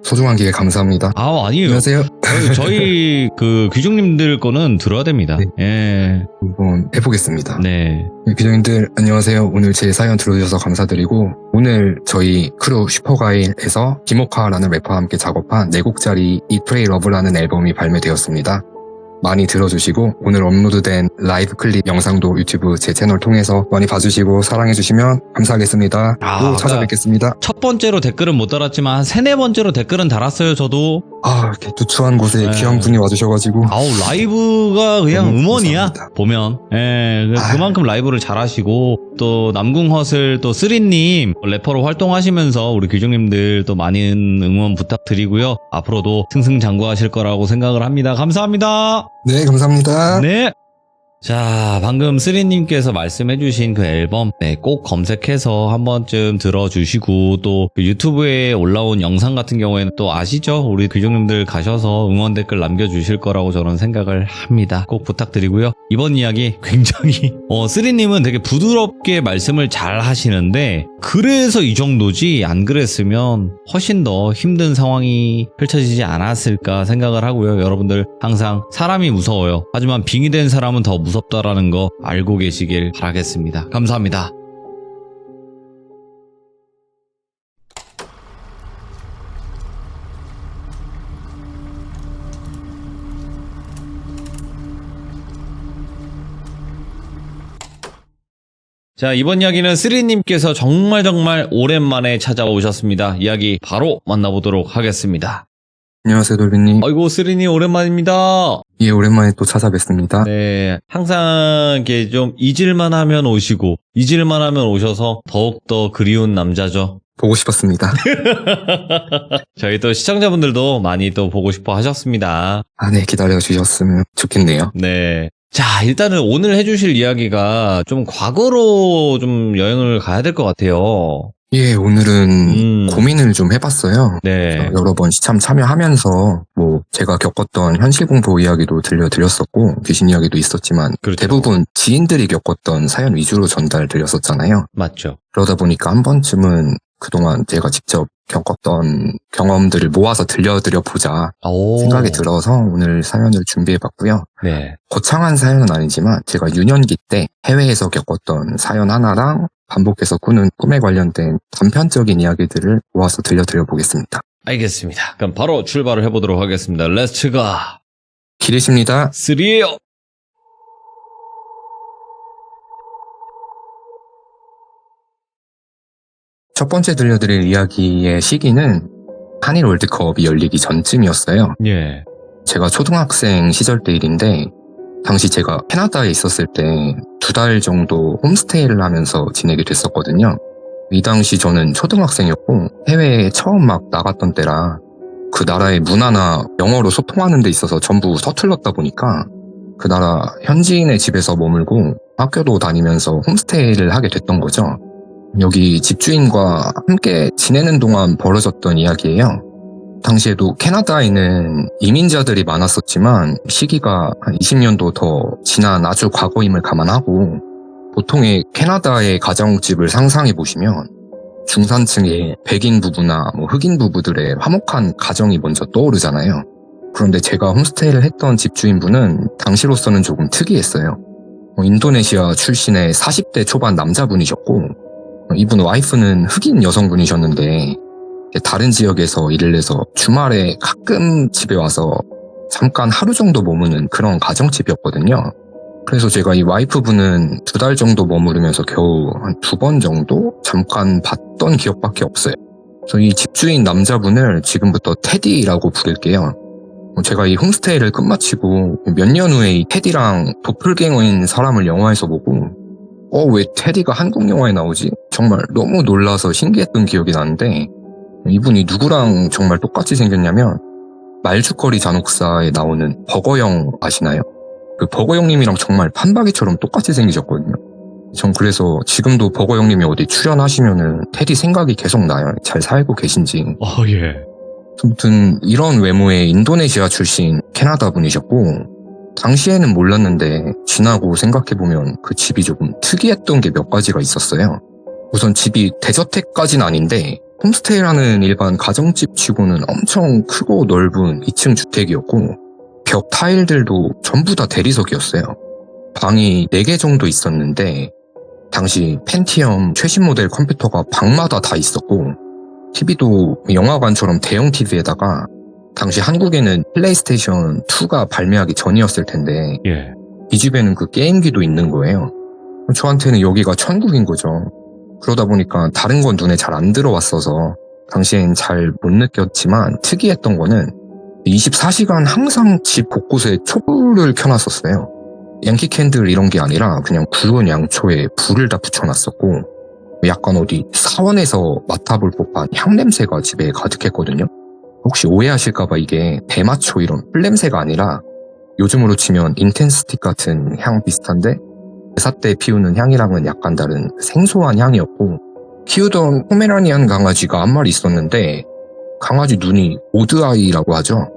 소중한 기회 감사합니다. 아니에요. 안녕하세요. 저희 그 귀중님들 거는 들어야 됩니다. 네. 예. 한번 해보겠습니다. 네. 귀중님들 안녕하세요. 오늘 제 사연 들어주셔서 감사드리고 오늘 저희 크루 슈퍼가일에서 디모카라는 래퍼와 함께 작업한 4곡짜리 Eat Pray Love라는 앨범이 발매되었습니다. 많이 들어주시고 오늘 업로드된 라이브 클립 영상도 유튜브 제 채널 통해서 많이 봐주시고 사랑해주시면 감사하겠습니다. 또 찾아뵙겠습니다. 첫 번째로 댓글은 못 달았지만 한 3-4번째로 댓글은 달았어요, 저도. 이렇게 누추한 곳에 네. 귀한 분이 와주셔가지고 라이브가 그냥 너무 음원이야. 감사합니다. 보면. 그만큼 라이브를 잘하시고, 또 남궁허슬 또 쓰리님 래퍼로 활동하시면서 우리 귀중님들 또 많은 응원 부탁드리고요. 앞으로도 승승장구하실 거라고 생각을 합니다. 감사합니다. 네, 감사합니다. 네. 자, 방금 쓰리님께서 말씀해주신 그 앨범, 꼭 검색해서 한 번쯤 들어주시고, 또 그 유튜브에 올라온 영상 같은 경우에는 또 아시죠? 우리 귀중님들 가셔서 응원 댓글 남겨주실 거라고 저는 생각을 합니다. 꼭 부탁드리고요. 이번 이야기 굉장히, 쓰리님은 되게 부드럽게 말씀을 잘 하시는데, 그래서 이 정도지, 안 그랬으면 훨씬 더 힘든 상황이 펼쳐지지 않았을까 생각을 하고요. 여러분들 항상 사람이 무서워요. 하지만 빙의 된 사람은 더 무섭다라는 거 알고 계시길 바라겠습니다. 감사합니다. 자, 이번 이야기는 쓰리님께서 정말 오랜만에 찾아오셨습니다. 이야기 바로 만나보도록 하겠습니다. 안녕하세요, 돌비님. 아이고, 쓰리님 오랜만입니다. 예, 오랜만에 또 찾아뵙습니다. 네, 항상 이렇게 좀 잊을만 하면 오시고, 잊을만 하면 오셔서 더욱더 그리운 남자죠. 보고 싶었습니다. 저희 또 시청자분들도 많이 또 보고 싶어 하셨습니다. 네, 기다려주셨으면 좋겠네요. 네. 자, 일단은 오늘 해주실 이야기가 좀 과거로 좀 여행을 가야 될 것 같아요. 예, 오늘은 고민을 좀 해봤어요. 네. 여러 번 시참 참여하면서 제가 겪었던 현실 공포 이야기도 들려드렸었고 귀신 이야기도 있었지만 그렇죠. 대부분 지인들이 겪었던 사연 위주로 전달드렸었잖아요. 맞죠. 그러다 보니까 한 번쯤은 그동안 제가 직접 겪었던 경험들을 모아서 들려드려 보자 생각이 들어서 오늘 사연을 준비해봤고요. 네. 거창한 사연은 아니지만 제가 유년기 때 해외에서 겪었던 사연 하나랑 반복해서 꾸는 꿈에 관련된 단편적인 이야기들을 모아서 들려드려 보겠습니다. 알겠습니다. 그럼 바로 출발을 해보도록 하겠습니다. 렛츠 가! 길이십니다. 3예요! 첫 번째 들려드릴 이야기의 시기는 한일 월드컵이 열리기 전쯤이었어요. 예. 제가 초등학생 시절 때 일인데 당시 제가 캐나다에 있었을 때 2달 정도 홈스테이를 하면서 지내게 됐었거든요. 이 당시 저는 초등학생이었고 해외에 처음 막 나갔던 때라 그 나라의 문화나 영어로 소통하는 데 있어서 전부 서툴렀다 보니까 그 나라 현지인의 집에서 머물고 학교도 다니면서 홈스테이를 하게 됐던 거죠. 여기 집주인과 함께 지내는 동안 벌어졌던 이야기예요. 당시에도 캐나다에는 이민자들이 많았었지만 시기가 한 20년도 더 지난 아주 과거임을 감안하고 보통의 캐나다의 가정집을 상상해 보시면 중산층의 백인 부부나 흑인 부부들의 화목한 가정이 먼저 떠오르잖아요. 그런데 제가 홈스테이를 했던 집주인분은 당시로서는 조금 특이했어요. 인도네시아 출신의 40대 초반 남자분이셨고 이분 와이프는 흑인 여성분이셨는데 다른 지역에서 일을 해서 주말에 가끔 집에 와서 잠깐 하루 정도 머무는 그런 가정집이었거든요. 그래서 제가 이 와이프분은 2달 정도 머무르면서 겨우 한 2번 정도 잠깐 봤던 기억밖에 없어요. 그래서 이 집주인 남자분을 지금부터 테디라고 부를게요. 제가 이 홈스테이를 끝마치고 몇 년 후에 이 테디랑 도플갱어인 사람을 영화에서 보고 왜 테디가 한국 영화에 나오지? 정말 너무 놀라서 신기했던 기억이 나는데 이분이 누구랑 정말 똑같이 생겼냐면 말죽거리 잔혹사에 나오는 버거영 아시나요? 그 버거영님이랑 정말 판박이처럼 똑같이 생기셨거든요. 전 그래서 지금도 버거영님이 어디 출연하시면은 테디 생각이 계속 나요. 잘 살고 계신지. 예. 아무튼 이런 외모의 인도네시아 출신 캐나다 분이셨고 당시에는 몰랐는데 지나고 생각해보면 그 집이 조금 특이했던 게 몇 가지가 있었어요. 우선 집이 대저택까지는 아닌데 홈스테이라는 일반 가정집 치고는 엄청 크고 넓은 2층 주택이었고 벽 타일들도 전부 다 대리석이었어요. 방이 4개 정도 있었는데 당시 펜티엄 최신 모델 컴퓨터가 방마다 다 있었고 TV도 영화관처럼 대형 TV에다가 당시 한국에는 플레이스테이션 2가 발매하기 전이었을 텐데 예. 이 집에는 그 게임기도 있는 거예요. 저한테는 여기가 천국인 거죠. 그러다 보니까 다른 건 눈에 잘 안 들어왔어서 당시엔 잘 못 느꼈지만 특이했던 거는 24시간 항상 집 곳곳에 촛불을 켜놨었어요. 양키 캔들 이런 게 아니라 그냥 굵은 양초에 불을 다 붙여놨었고 약간 어디 사원에서 맡아볼 법한 향냄새가 집에 가득했거든요. 혹시 오해하실까봐 이게 대마초 이런 풀냄새가 아니라 요즘으로 치면 인텐스틱 같은 향 비슷한데 제사 때 피우는 향이랑은 약간 다른 생소한 향이었고 키우던 포메라니안 강아지가 한 마리 있었는데 강아지 눈이 오드아이라고 하죠.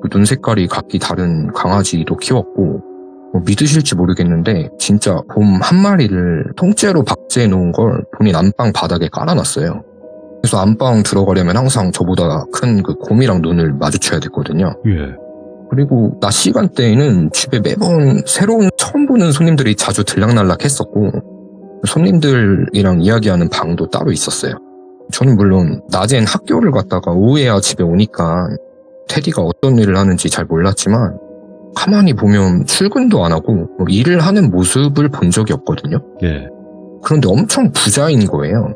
그 눈 색깔이 각기 다른 강아지도 키웠고 믿으실지 모르겠는데 진짜 곰 한 마리를 통째로 박제해 놓은 걸 본인 안방 바닥에 깔아놨어요. 그래서 안방 들어가려면 항상 저보다 큰 그 곰이랑 눈을 마주쳐야 됐거든요. 예. 그리고 낮 시간대에는 집에 매번 새로운 처음 보는 손님들이 자주 들락날락 했었고 손님들이랑 이야기하는 방도 따로 있었어요. 저는 물론 낮엔 학교를 갔다가 오후에야 집에 오니까 테디가 어떤 일을 하는지 잘 몰랐지만 가만히 보면 출근도 안 하고 일을 하는 모습을 본 적이 없거든요. 예. 그런데 엄청 부자인 거예요.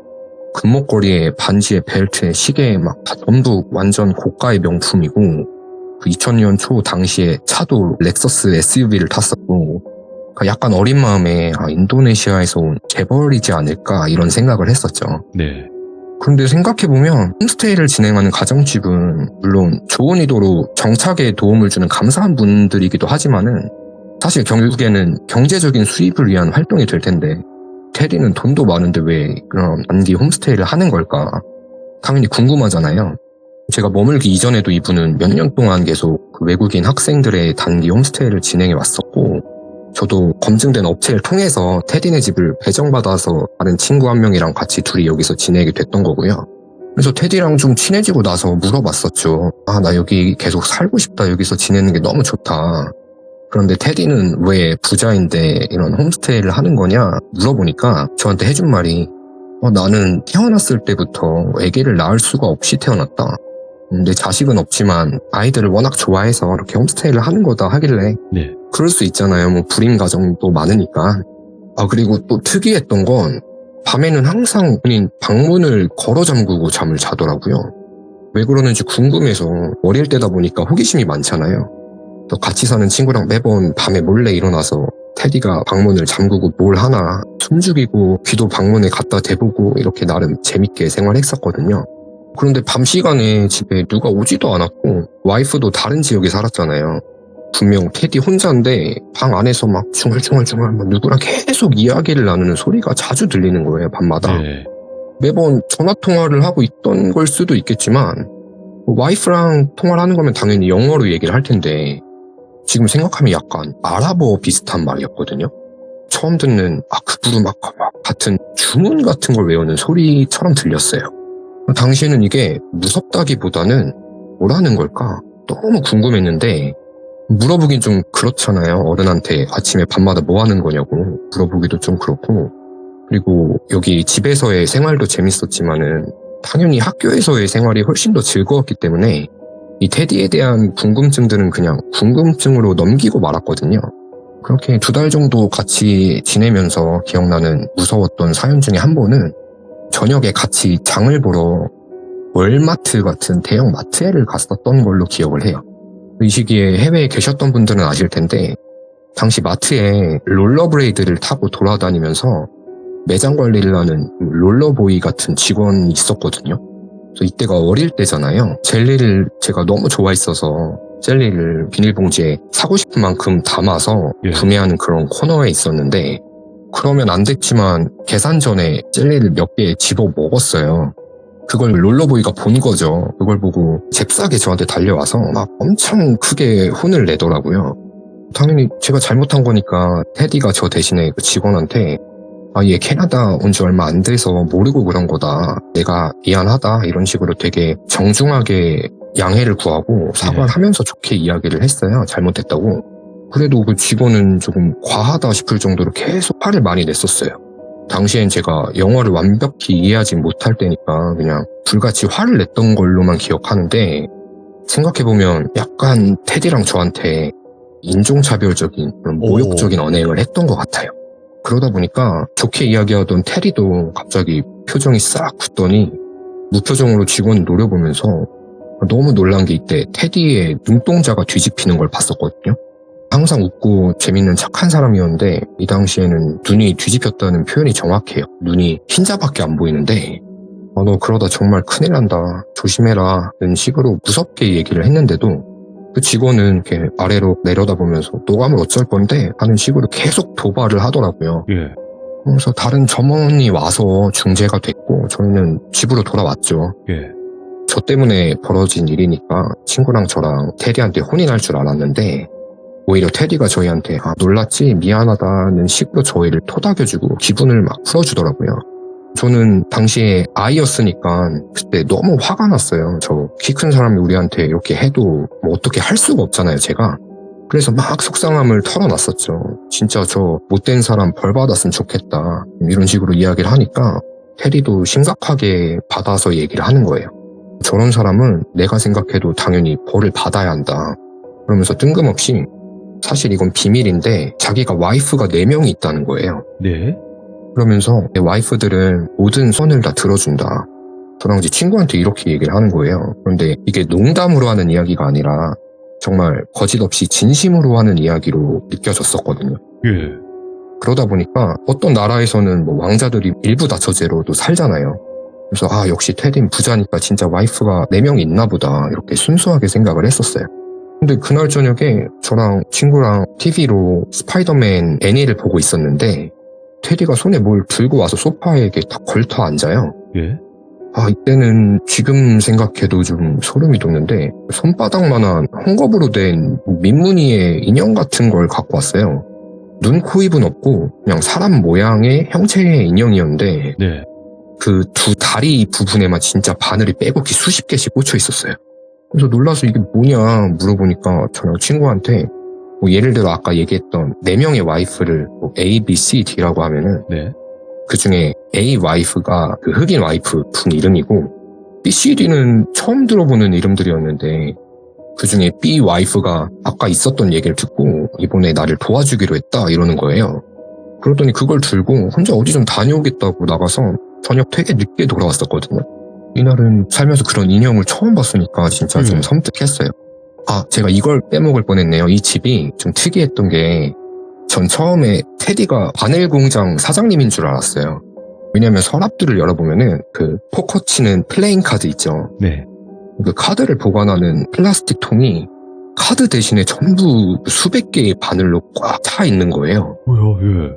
금목걸이에 반지에 벨트에 시계에 막 전부 완전 고가의 명품이고 그 2000년 초 당시에 차도 렉서스 SUV를 탔었고 약간 어린 마음에 인도네시아에서 온 재벌이지 않을까 이런 생각을 했었죠. 네. 그런데 생각해보면 홈스테이를 진행하는 가정집은 물론 좋은 의도로 정착에 도움을 주는 감사한 분들이기도 하지만은 사실 결국에는 경제적인 수입을 위한 활동이 될 텐데 테디는 돈도 많은데 왜 그런 단기 홈스테이를 하는 걸까? 당연히 궁금하잖아요. 제가 머물기 이전에도 이분은 몇 년 동안 계속 그 외국인 학생들의 단기 홈스테이를 진행해 왔었고 저도 검증된 업체를 통해서 테디네 집을 배정받아서 다른 친구 한 명이랑 같이 둘이 여기서 지내게 됐던 거고요. 그래서 테디랑 좀 친해지고 나서 물어봤었죠. 나 여기 계속 살고 싶다. 여기서 지내는 게 너무 좋다. 그런데 테디는 왜 부자인데 이런 홈스테이를 하는 거냐 물어보니까 저한테 해준 말이 나는 태어났을 때부터 아기를 낳을 수가 없이 태어났다. 내 자식은 없지만 아이들을 워낙 좋아해서 이렇게 홈스테이를 하는 거다 하길래 네. 그럴 수 있잖아요. 뭐 불임 가정도 많으니까. 그리고 또 특이했던 건 밤에는 항상 본인 방문을 걸어 잠그고 잠을 자더라고요. 왜 그러는지 궁금해서 어릴 때다 보니까 호기심이 많잖아요. 또 같이 사는 친구랑 매번 밤에 몰래 일어나서 테디가 방문을 잠그고 뭘 하나 숨죽이고 귀도 방문에 갖다 대보고 이렇게 나름 재밌게 생활했었거든요. 그런데 밤 시간에 집에 누가 오지도 않았고 와이프도 다른 지역에 살았잖아요. 분명 테디 혼자인데 방 안에서 막 중얼중얼 막 누구랑 계속 이야기를 나누는 소리가 자주 들리는 거예요, 밤마다. 네. 매번 전화통화를 하고 있던 걸 수도 있겠지만 와이프랑 통화를 하는 거면 당연히 영어로 얘기를 할 텐데 지금 생각하면 약간 아랍어 비슷한 말이었거든요. 처음 듣는 그부르막 같은 주문 같은 걸 외우는 소리처럼 들렸어요. 당시에는 이게 무섭다기보다는 뭐라는 걸까? 너무 궁금했는데 물어보긴 좀 그렇잖아요. 어른한테 아침에 밤마다 뭐 하는 거냐고 물어보기도 좀 그렇고 그리고 여기 집에서의 생활도 재밌었지만은 당연히 학교에서의 생활이 훨씬 더 즐거웠기 때문에 이 테디에 대한 궁금증들은 그냥 궁금증으로 넘기고 말았거든요. 그렇게 2달 정도 같이 지내면서 기억나는 무서웠던 사연 중에 한 번은 저녁에 같이 장을 보러 월마트 같은 대형 마트에를 갔었던 걸로 기억을 해요. 이 시기에 해외에 계셨던 분들은 아실 텐데 당시 마트에 롤러브레이드를 타고 돌아다니면서 매장 관리를 하는 롤러보이 같은 직원이 있었거든요. 그래서 이때가 어릴 때잖아요. 젤리를 제가 너무 좋아했어서 젤리를 비닐봉지에 사고 싶은 만큼 담아서 구매하는 그런 코너에 있었는데 그러면 안 됐지만 계산 전에 젤리를 몇 개 집어 먹었어요. 그걸 롤러보이가 본 거죠. 그걸 보고 잽싸게 저한테 달려와서 막 엄청 크게 혼을 내더라고요. 당연히 제가 잘못한 거니까 테디가 저 대신에 그 직원한테 얘 캐나다 온 지 얼마 안 돼서 모르고 그런 거다. 내가 미안하다. 이런 식으로 되게 정중하게 양해를 구하고 사과를 하면서 좋게 이야기를 했어요. 잘못했다고. 그래도 그 직원은 조금 과하다 싶을 정도로 계속 화를 많이 냈었어요. 당시엔 제가 영어를 완벽히 이해하지 못할 때니까 그냥 불같이 화를 냈던 걸로만 기억하는데, 생각해보면 약간 테디랑 저한테 인종차별적인 그런 모욕적인 언행을 했던 것 같아요. 그러다 보니까 좋게 이야기하던 테디도 갑자기 표정이 싹 굳더니 무표정으로 직원을 노려보면서, 너무 놀란 게 이때 테디의 눈동자가 뒤집히는 걸 봤었거든요. 항상 웃고 재밌는 착한 사람이었는데 이 당시에는 눈이 뒤집혔다는 표현이 정확해요. 눈이 흰자밖에 안 보이는데, 너 그러다 정말 큰일 난다, 조심해라 는 식으로 무섭게 얘기를 했는데도 그 직원은 이렇게 아래로 내려다보면서 노감을 어쩔 건데 하는 식으로 계속 도발을 하더라고요. 예. 그래서 다른 점원이 와서 중재가 됐고 저희는 집으로 돌아왔죠. 예. 저 때문에 벌어진 일이니까 친구랑 저랑 테디한테 혼이 날 줄 알았는데, 오히려 테디가 저희한테 놀랐지 미안하다는 식으로 저희를 토닥여주고 기분을 막 풀어주더라고요. 저는 당시에 아이였으니까 그때 너무 화가 났어요. 저 키 큰 사람이 우리한테 이렇게 해도 뭐 어떻게 할 수가 없잖아요, 제가. 그래서 막 속상함을 털어놨었죠. 진짜 저 못된 사람 벌 받았으면 좋겠다, 이런 식으로 이야기를 하니까 테디도 심각하게 받아서 얘기를 하는 거예요. 저런 사람은 내가 생각해도 당연히 벌을 받아야 한다. 그러면서 뜬금없이 사실 이건 비밀인데 자기가 와이프가 4명이 있다는 거예요. 네. 그러면서 내 와이프들은 모든 선을 다 들어준다. 저랑 이제 친구한테 이렇게 얘기를 하는 거예요. 그런데 이게 농담으로 하는 이야기가 아니라 정말 거짓없이 진심으로 하는 이야기로 느껴졌었거든요. 예. 그러다 보니까 어떤 나라에서는 뭐 왕자들이 일부 다처제로도 살잖아요. 그래서 역시 테디는 부자니까 진짜 와이프가 4명이 있나 보다, 이렇게 순수하게 생각을 했었어요. 근데 그날 저녁에 저랑 친구랑 TV로 스파이더맨 애니를 보고 있었는데 테디가 손에 뭘 들고 와서 소파에 이렇게 딱 걸터 앉아요. 예. 이때는 지금 생각해도 좀 소름이 돋는데 손바닥만한 헝겊으로 된 민무늬의 인형 같은 걸 갖고 왔어요. 눈, 코, 입은 없고 그냥 사람 모양의 형체의 인형이었는데 네. 그 두 다리 부분에만 진짜 바늘이 빼곡히 수십 개씩 꽂혀 있었어요. 그래서 놀라서 이게 뭐냐 물어보니까 저랑 친구한테 뭐 예를 들어 아까 얘기했던 4명의 와이프를 뭐 A, B, C, D라고 하면은 네. 그 중에 A 와이프가 그 흑인 와이프 분 이름이고 B, C, D는 처음 들어보는 이름들이었는데 그 중에 B 와이프가 아까 있었던 얘기를 듣고 이번에 나를 도와주기로 했다 이러는 거예요. 그러더니 그걸 들고 혼자 어디 좀 다녀오겠다고 나가서 저녁 되게 늦게 돌아왔었거든요. 이날은 살면서 그런 인형을 처음 봤으니까 진짜 좀 섬뜩했어요. 제가 이걸 빼먹을 뻔했네요. 이 집이 좀 특이했던 게 전 처음에 테디가 바늘 공장 사장님인 줄 알았어요. 왜냐면 서랍들을 열어보면은 그 포커 치는 플레잉 카드 있죠. 네. 그 카드를 보관하는 플라스틱 통이 카드 대신에 전부 수백 개의 바늘로 꽉 차 있는 거예요. 예.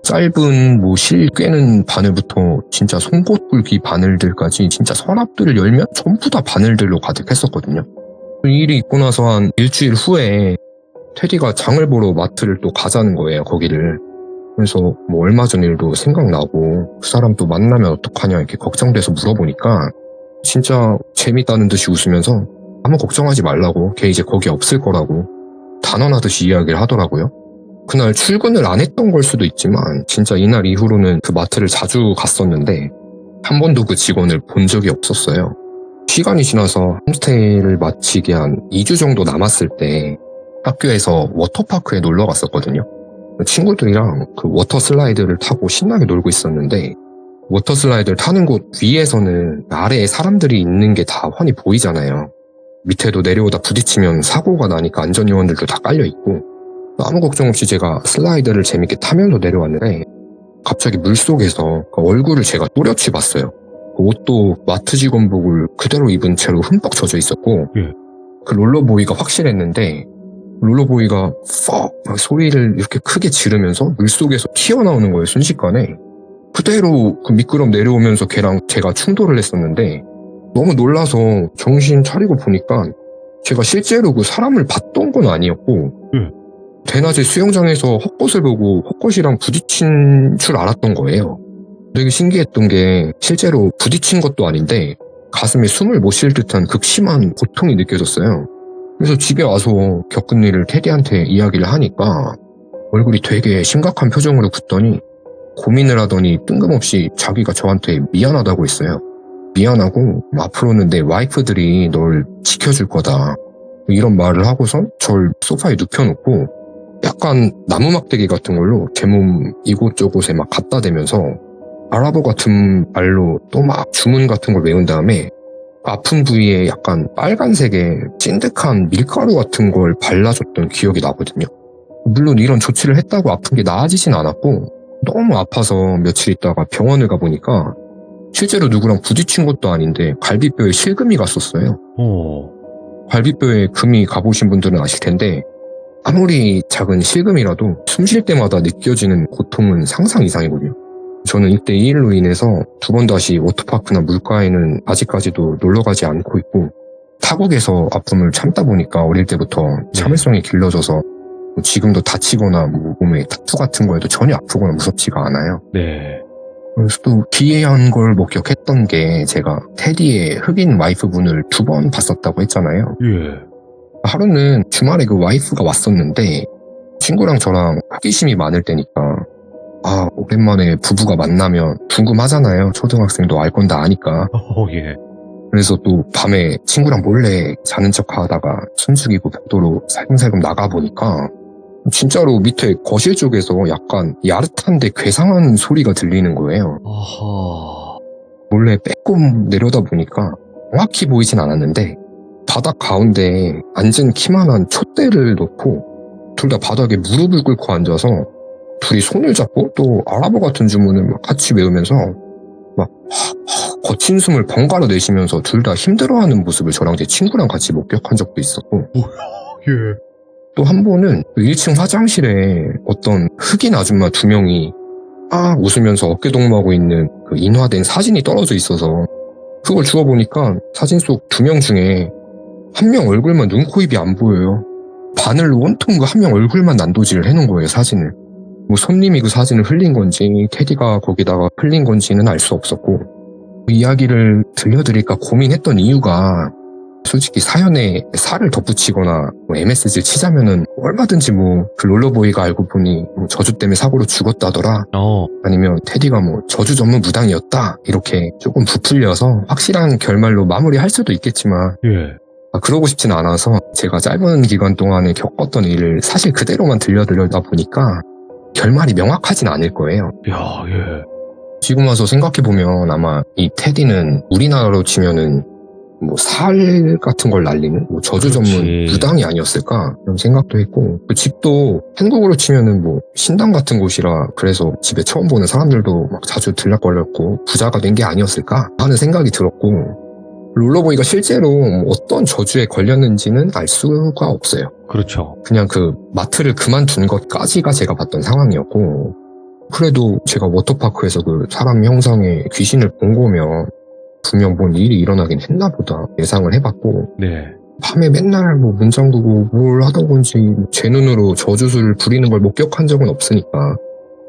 짧은 뭐 실 꿰는 바늘부터 진짜 송곳 굵기 바늘들까지 진짜 서랍들을 열면 전부 다 바늘들로 가득했었거든요. 이 일이 있고 나서 한 일주일 후에 테디가 장을 보러 마트를 또 가자는 거예요, 거기를. 그래서 뭐 얼마 전 일도 생각나고 그 사람 또 만나면 어떡하냐 이렇게 걱정돼서 물어보니까 진짜 재밌다는 듯이 웃으면서 아무 걱정하지 말라고, 걔 이제 거기 없을 거라고 단언하듯이 이야기를 하더라고요. 그날 출근을 안 했던 걸 수도 있지만 진짜 이날 이후로는 그 마트를 자주 갔었는데 한 번도 그 직원을 본 적이 없었어요. 시간이 지나서 홈스테이를 마치기 한 2주 정도 남았을 때 학교에서 워터파크에 놀러 갔었거든요. 친구들이랑 그 워터 슬라이드를 타고 신나게 놀고 있었는데 워터 슬라이드를 타는 곳 위에서는 아래에 사람들이 있는 게 다 훤히 보이잖아요. 밑에도 내려오다 부딪히면 사고가 나니까 안전요원들도 다 깔려있고 아무 걱정 없이 제가 슬라이드를 재밌게 타면서 내려왔는데 갑자기 물속에서 그 얼굴을 제가 또렷이 봤어요. 그 옷도 마트 직원복을 그대로 입은 채로 흠뻑 젖어 있었고 그 롤러보이가 확실했는데 롤러보이가 퍽 소리를 이렇게 크게 지르면서 물속에서 튀어나오는 거예요, 순식간에. 그대로 그 미끄럼 내려오면서 걔랑 제가 충돌을 했었는데 너무 놀라서 정신 차리고 보니까 제가 실제로 그 사람을 봤던 건 아니었고 대낮에 수영장에서 헛것을 보고 헛것이랑 부딪힌 줄 알았던 거예요. 되게 신기했던 게 실제로 부딪힌 것도 아닌데 가슴에 숨을 못 쉴 듯한 극심한 고통이 느껴졌어요. 그래서 집에 와서 겪은 일을 테디한테 이야기를 하니까 얼굴이 되게 심각한 표정으로 굳더니 고민을 하더니 뜬금없이 자기가 저한테 미안하다고 했어요. 미안하고 앞으로는 내 와이프들이 널 지켜줄 거다. 이런 말을 하고선 절 소파에 눕혀놓고 약간 나무 막대기 같은 걸로 제 몸 이곳저곳에 막 갖다 대면서 아랍어 같은 말로 또 막 주문 같은 걸 외운 다음에 아픈 부위에 약간 빨간색의 찐득한 밀가루 같은 걸 발라줬던 기억이 나거든요. 물론 이런 조치를 했다고 아픈 게 나아지진 않았고 너무 아파서 며칠 있다가 병원을 가보니까 실제로 누구랑 부딪힌 것도 아닌데 갈비뼈에 실금이 갔었어요. 갈비뼈에 금이 가보신 분들은 아실 텐데 아무리 작은 실금이라도 숨 쉴 때마다 느껴지는 고통은 상상 이상이거든요. 저는 이때 이 일로 인해서 두 번 다시 워터파크나 물가에는 아직까지도 놀러가지 않고 있고 타국에서 아픔을 참다 보니까 어릴 때부터 참을성이 길러져서 지금도 다치거나 몸에 타투 같은 거에도 전혀 아프거나 무섭지가 않아요. 네. 그래서 또 기이한 걸 목격했던 게 제가 테디의 흑인 와이프분을 2번 봤었다고 했잖아요. 예. 하루는 주말에 그 와이프가 왔었는데 친구랑 저랑 호기심이 많을 때니까 오랜만에 부부가 만나면 궁금하잖아요. 초등학생도 알 건 다 아니까. 예. 그래서 또 밤에 친구랑 몰래 자는 척 하다가 숨죽이고 벽도로 살금살금 나가보니까 진짜로 밑에 거실 쪽에서 약간 야릇한데 괴상한 소리가 들리는 거예요. 아하. 몰래 빼꼼 내려다보니까 정확히 보이진 않았는데 바닥 가운데 앉은 키만한 촛대를 놓고 둘 다 바닥에 무릎을 꿇고 앉아서 둘이 손을 잡고 또 아랍어 같은 주문을 막 같이 외우면서 막 거친 숨을 번갈아 내쉬면서 둘 다 힘들어하는 모습을 저랑 제 친구랑 같이 목격한 적도 있었고 예. 또 한 번은 1층 화장실에 어떤 흑인 아줌마 2명이 웃으면서 어깨동무하고 있는 그 인화된 사진이 떨어져 있어서 그걸 주워보니까 사진 속 2명 중에 한 명 얼굴만 눈, 코, 입이 안 보여요. 바늘로 온통 그 한 명 얼굴만 난도질을 해놓은 거예요, 사진을. 손님이 그 사진을 흘린 건지 테디가 거기다가 흘린 건지는 알 수 없었고 그 이야기를 들려드릴까 고민했던 이유가 솔직히 사연에 살을 덧붙이거나 MSG를 치자면은 얼마든지 그 롤러보이가 알고 보니 저주 때문에 사고로 죽었다더라 아니면 테디가 저주 전문 무당이었다 이렇게 조금 부풀려서 확실한 결말로 마무리할 수도 있겠지만 그러고 싶진 않아서 제가 짧은 기간 동안에 겪었던 일을 사실 그대로만 들려드리다 보니까 결말이 명확하진 않을 거예요. 야, 예. 지금 와서 생각해보면 아마 이 테디는 우리나라로 치면은 살 같은 걸 날리는 저주 전문 무당이 아니었을까 이런 생각도 했고 그 집도 한국으로 치면은 신당 같은 곳이라 그래서 집에 처음 보는 사람들도 막 자주 들락거렸고 부자가 된 게 아니었을까 하는 생각이 들었고 롤러보이가 실제로 어떤 저주에 걸렸는지는 알 수가 없어요. 그렇죠. 그냥 그 마트를 그만둔 것까지가 제가 봤던 상황이었고 그래도 제가 워터파크에서 그 사람 형상의 귀신을 본 거면 분명 뭔 일이 일어나긴 했나 보다 예상을 해봤고 네. 밤에 맨날 문 잠그고 뭘 하던 건지 제 눈으로 저주를 부리는 걸 목격한 적은 없으니까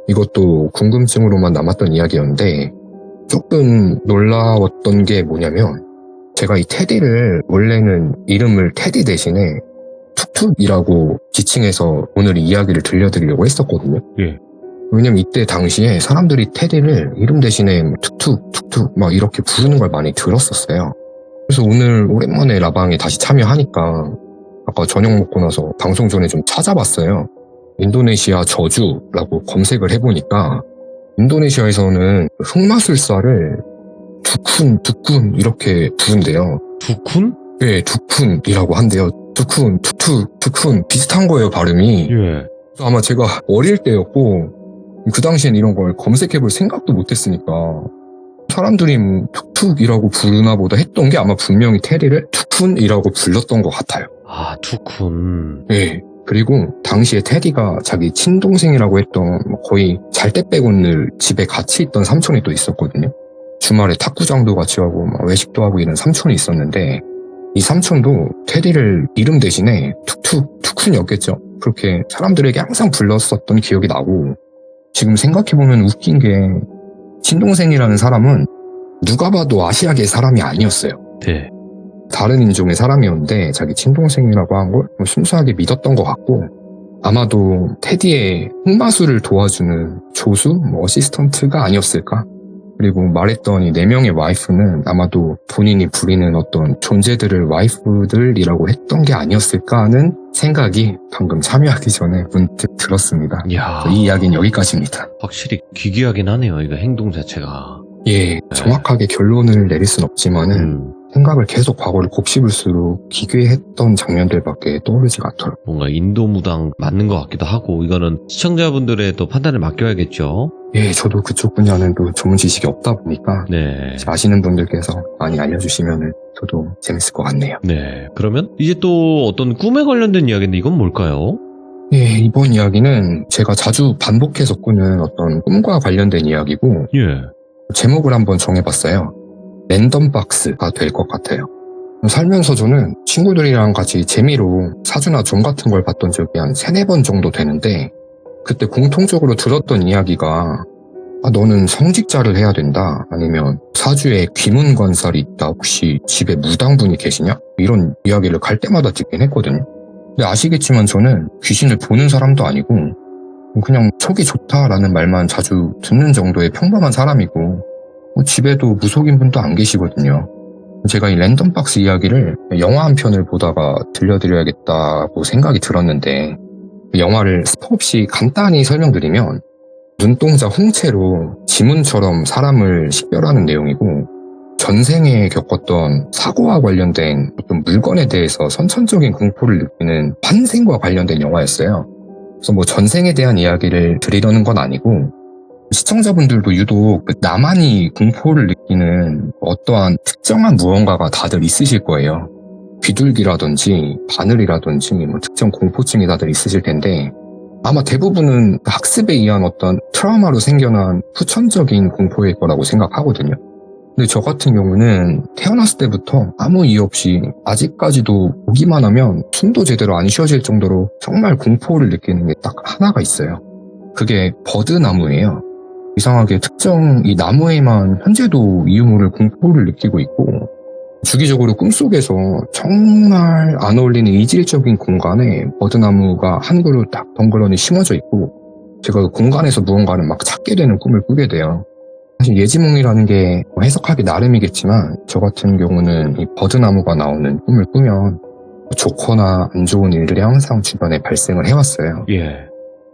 이것도 궁금증으로만 남았던 이야기였는데 조금 놀라웠던 게 뭐냐면 제가 이 테디를 원래는 이름을 테디 대신에 툭툭이라고 지칭해서 오늘 이 이야기를 들려드리려고 했었거든요. 예. 왜냐면 이때 당시에 사람들이 테디를 이름 대신에 툭툭 막 이렇게 부르는 걸 많이 들었었어요. 그래서 오늘 오랜만에 라방에 다시 참여하니까 아까 저녁 먹고 나서 방송 전에 좀 찾아봤어요. 인도네시아 저주라고 검색을 해보니까 인도네시아에서는 흑마술사를 두쿤 이렇게 부른대요. 두쿤? 네, 두쿤이라고 한대요. 두쿤, 투투, 두쿤 비슷한 거예요, 발음이. 예. 아마 제가 어릴 때였고 그 당시엔 이런 걸 검색해볼 생각도 못했으니까 사람들이 툭툭이라고 부르나 보다 했던 게 아마 분명히 테디를 두쿤이라고 불렀던 것 같아요. 두쿤. 네. 그리고 당시에 테디가 자기 친동생이라고 했던 거의 잘 때 빼고는 늘 집에 같이 있던 삼촌이 또 있었거든요. 주말에 탁구장도 같이 하고 외식도 하고 이런 삼촌이 있었는데 이 삼촌도 테디를 이름 대신에 투쿤이었겠죠. 그렇게 사람들에게 항상 불렀었던 기억이 나고 지금 생각해보면 웃긴 게 친동생이라는 사람은 누가 봐도 아시아계 사람이 아니었어요. 네. 다른 인종의 사람이었는데 자기 친동생이라고 한 걸 순수하게 믿었던 것 같고 아마도 테디의 흑마술을 도와주는 조수, 어시스턴트가 아니었을까? 그리고 말했던 이 4명의 와이프는 아마도 본인이 부리는 어떤 존재들을 와이프들이라고 했던 게 아니었을까 하는 생각이 방금 참여하기 전에 문득 들었습니다. 이야, 이 이야기는 여기까지입니다. 확실히 기괴하긴 하네요. 이거 행동 자체가. 예, 정확하게 결론을 내릴 순 없지만은 생각을 계속 과거를 곱씹을수록 기괴했던 장면들밖에 떠오르지가 않더라고요. 뭔가 인도무당 맞는 것 같기도 하고, 이거는 시청자분들의 또 판단을 맡겨야겠죠. 예, 저도 그쪽 분야는 또 전문 지식이 없다 보니까 네. 아시는 분들께서 많이 알려주시면 저도 재밌을 것 같네요. 네. 그러면 이제 또 어떤 꿈에 관련된 이야기인데 이건 뭘까요? 예, 이번 이야기는 제가 자주 반복해서 꾸는 어떤 꿈과 관련된 이야기고 예. 제목을 한번 정해봤어요. 랜덤박스가 될 것 같아요. 살면서 저는 친구들이랑 같이 재미로 사주나 종 같은 걸 봤던 적이 한 3-4번 정도 되는데 그때 공통적으로 들었던 이야기가 너는 성직자를 해야 된다. 아니면 사주에 귀문관살이 있다. 혹시 집에 무당분이 계시냐? 이런 이야기를 갈 때마다 듣긴 했거든요. 근데 아시겠지만 저는 귀신을 보는 사람도 아니고 그냥 촉이 좋다라는 말만 자주 듣는 정도의 평범한 사람이고 집에도 무속인 분도 안 계시거든요. 제가 이 랜덤박스 이야기를 영화 한 편을 보다가 들려드려야겠다고 생각이 들었는데 영화를 스포 없이 간단히 설명드리면 눈동자 홍채로 지문처럼 사람을 식별하는 내용이고 전생에 겪었던 사고와 관련된 어떤 물건에 대해서 선천적인 공포를 느끼는 환생과 관련된 영화였어요. 그래서 전생에 대한 이야기를 드리려는 건 아니고 시청자분들도 유독 나만이 공포를 느끼는 어떠한 특정한 무언가가 다들 있으실 거예요. 비둘기라든지 바늘이라든지 특정 공포증이 다들 있으실 텐데 아마 대부분은 학습에 의한 어떤 트라우마로 생겨난 후천적인 공포일 거라고 생각하거든요. 근데 저 같은 경우는 태어났을 때부터 아무 이유 없이 아직까지도 보기만 하면 숨도 제대로 안 쉬어질 정도로 정말 공포를 느끼는 게 딱 하나가 있어요. 그게 버드나무예요. 이상하게 특정 이 나무에만 현재도 이유 모를 공포를 느끼고 있고 주기적으로 꿈속에서 정말 안 어울리는 이질적인 공간에 버드나무가 한 그루 딱 덩그러니 심어져 있고 제가 그 공간에서 무언가를 막 찾게 되는 꿈을 꾸게 돼요. 사실 예지몽이라는 게 해석하기 나름이겠지만 저 같은 경우는 이 버드나무가 나오는 꿈을 꾸면 좋거나 안 좋은 일들이 항상 주변에 발생을 해왔어요. 예.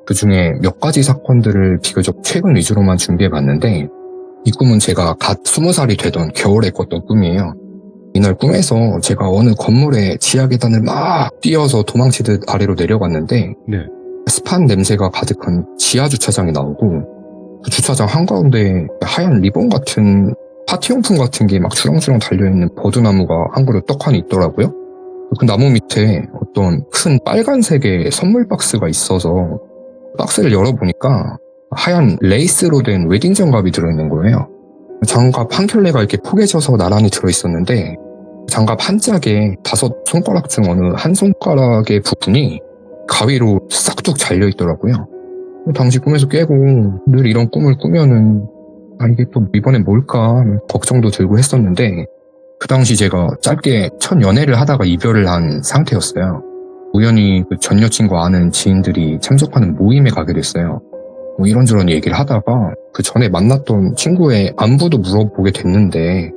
그 중에 몇 가지 사건들을 비교적 최근 위주로만 준비해봤는데 이 꿈은 제가 갓 20살이 되던 겨울에 꿨던 꿈이에요. 이날 꿈에서 제가 어느 건물의 지하 계단을 막 뛰어서 도망치듯 아래로 내려갔는데 네. 습한 냄새가 가득한 지하 주차장이 나오고 그 주차장 한가운데 하얀 리본 같은 파티용품 같은 게 막 주렁주렁 달려있는 버드나무가 한 그루 떡하니 있더라고요. 그 나무 밑에 어떤 큰 빨간색의 선물 박스가 있어서 박스를 열어보니까 하얀 레이스로 된 웨딩 장갑이 들어있는 거예요. 장갑 한 켤레가 이렇게 포개져서 나란히 들어있었는데 장갑 한 짝에 5 손가락 중 어느 한 손가락의 부분이 가위로 싹둑 잘려있더라고요. 당시 꿈에서 깨고 늘 이런 꿈을 꾸면은 이게 또 이번엔 뭘까 걱정도 들고 했었는데 그 당시 제가 짧게 첫 연애를 하다가 이별을 한 상태였어요. 우연히 그 전 여친과 아는 지인들이 참석하는 모임에 가게 됐어요. 이런저런 얘기를 하다가 그 전에 만났던 친구의 안부도 물어보게 됐는데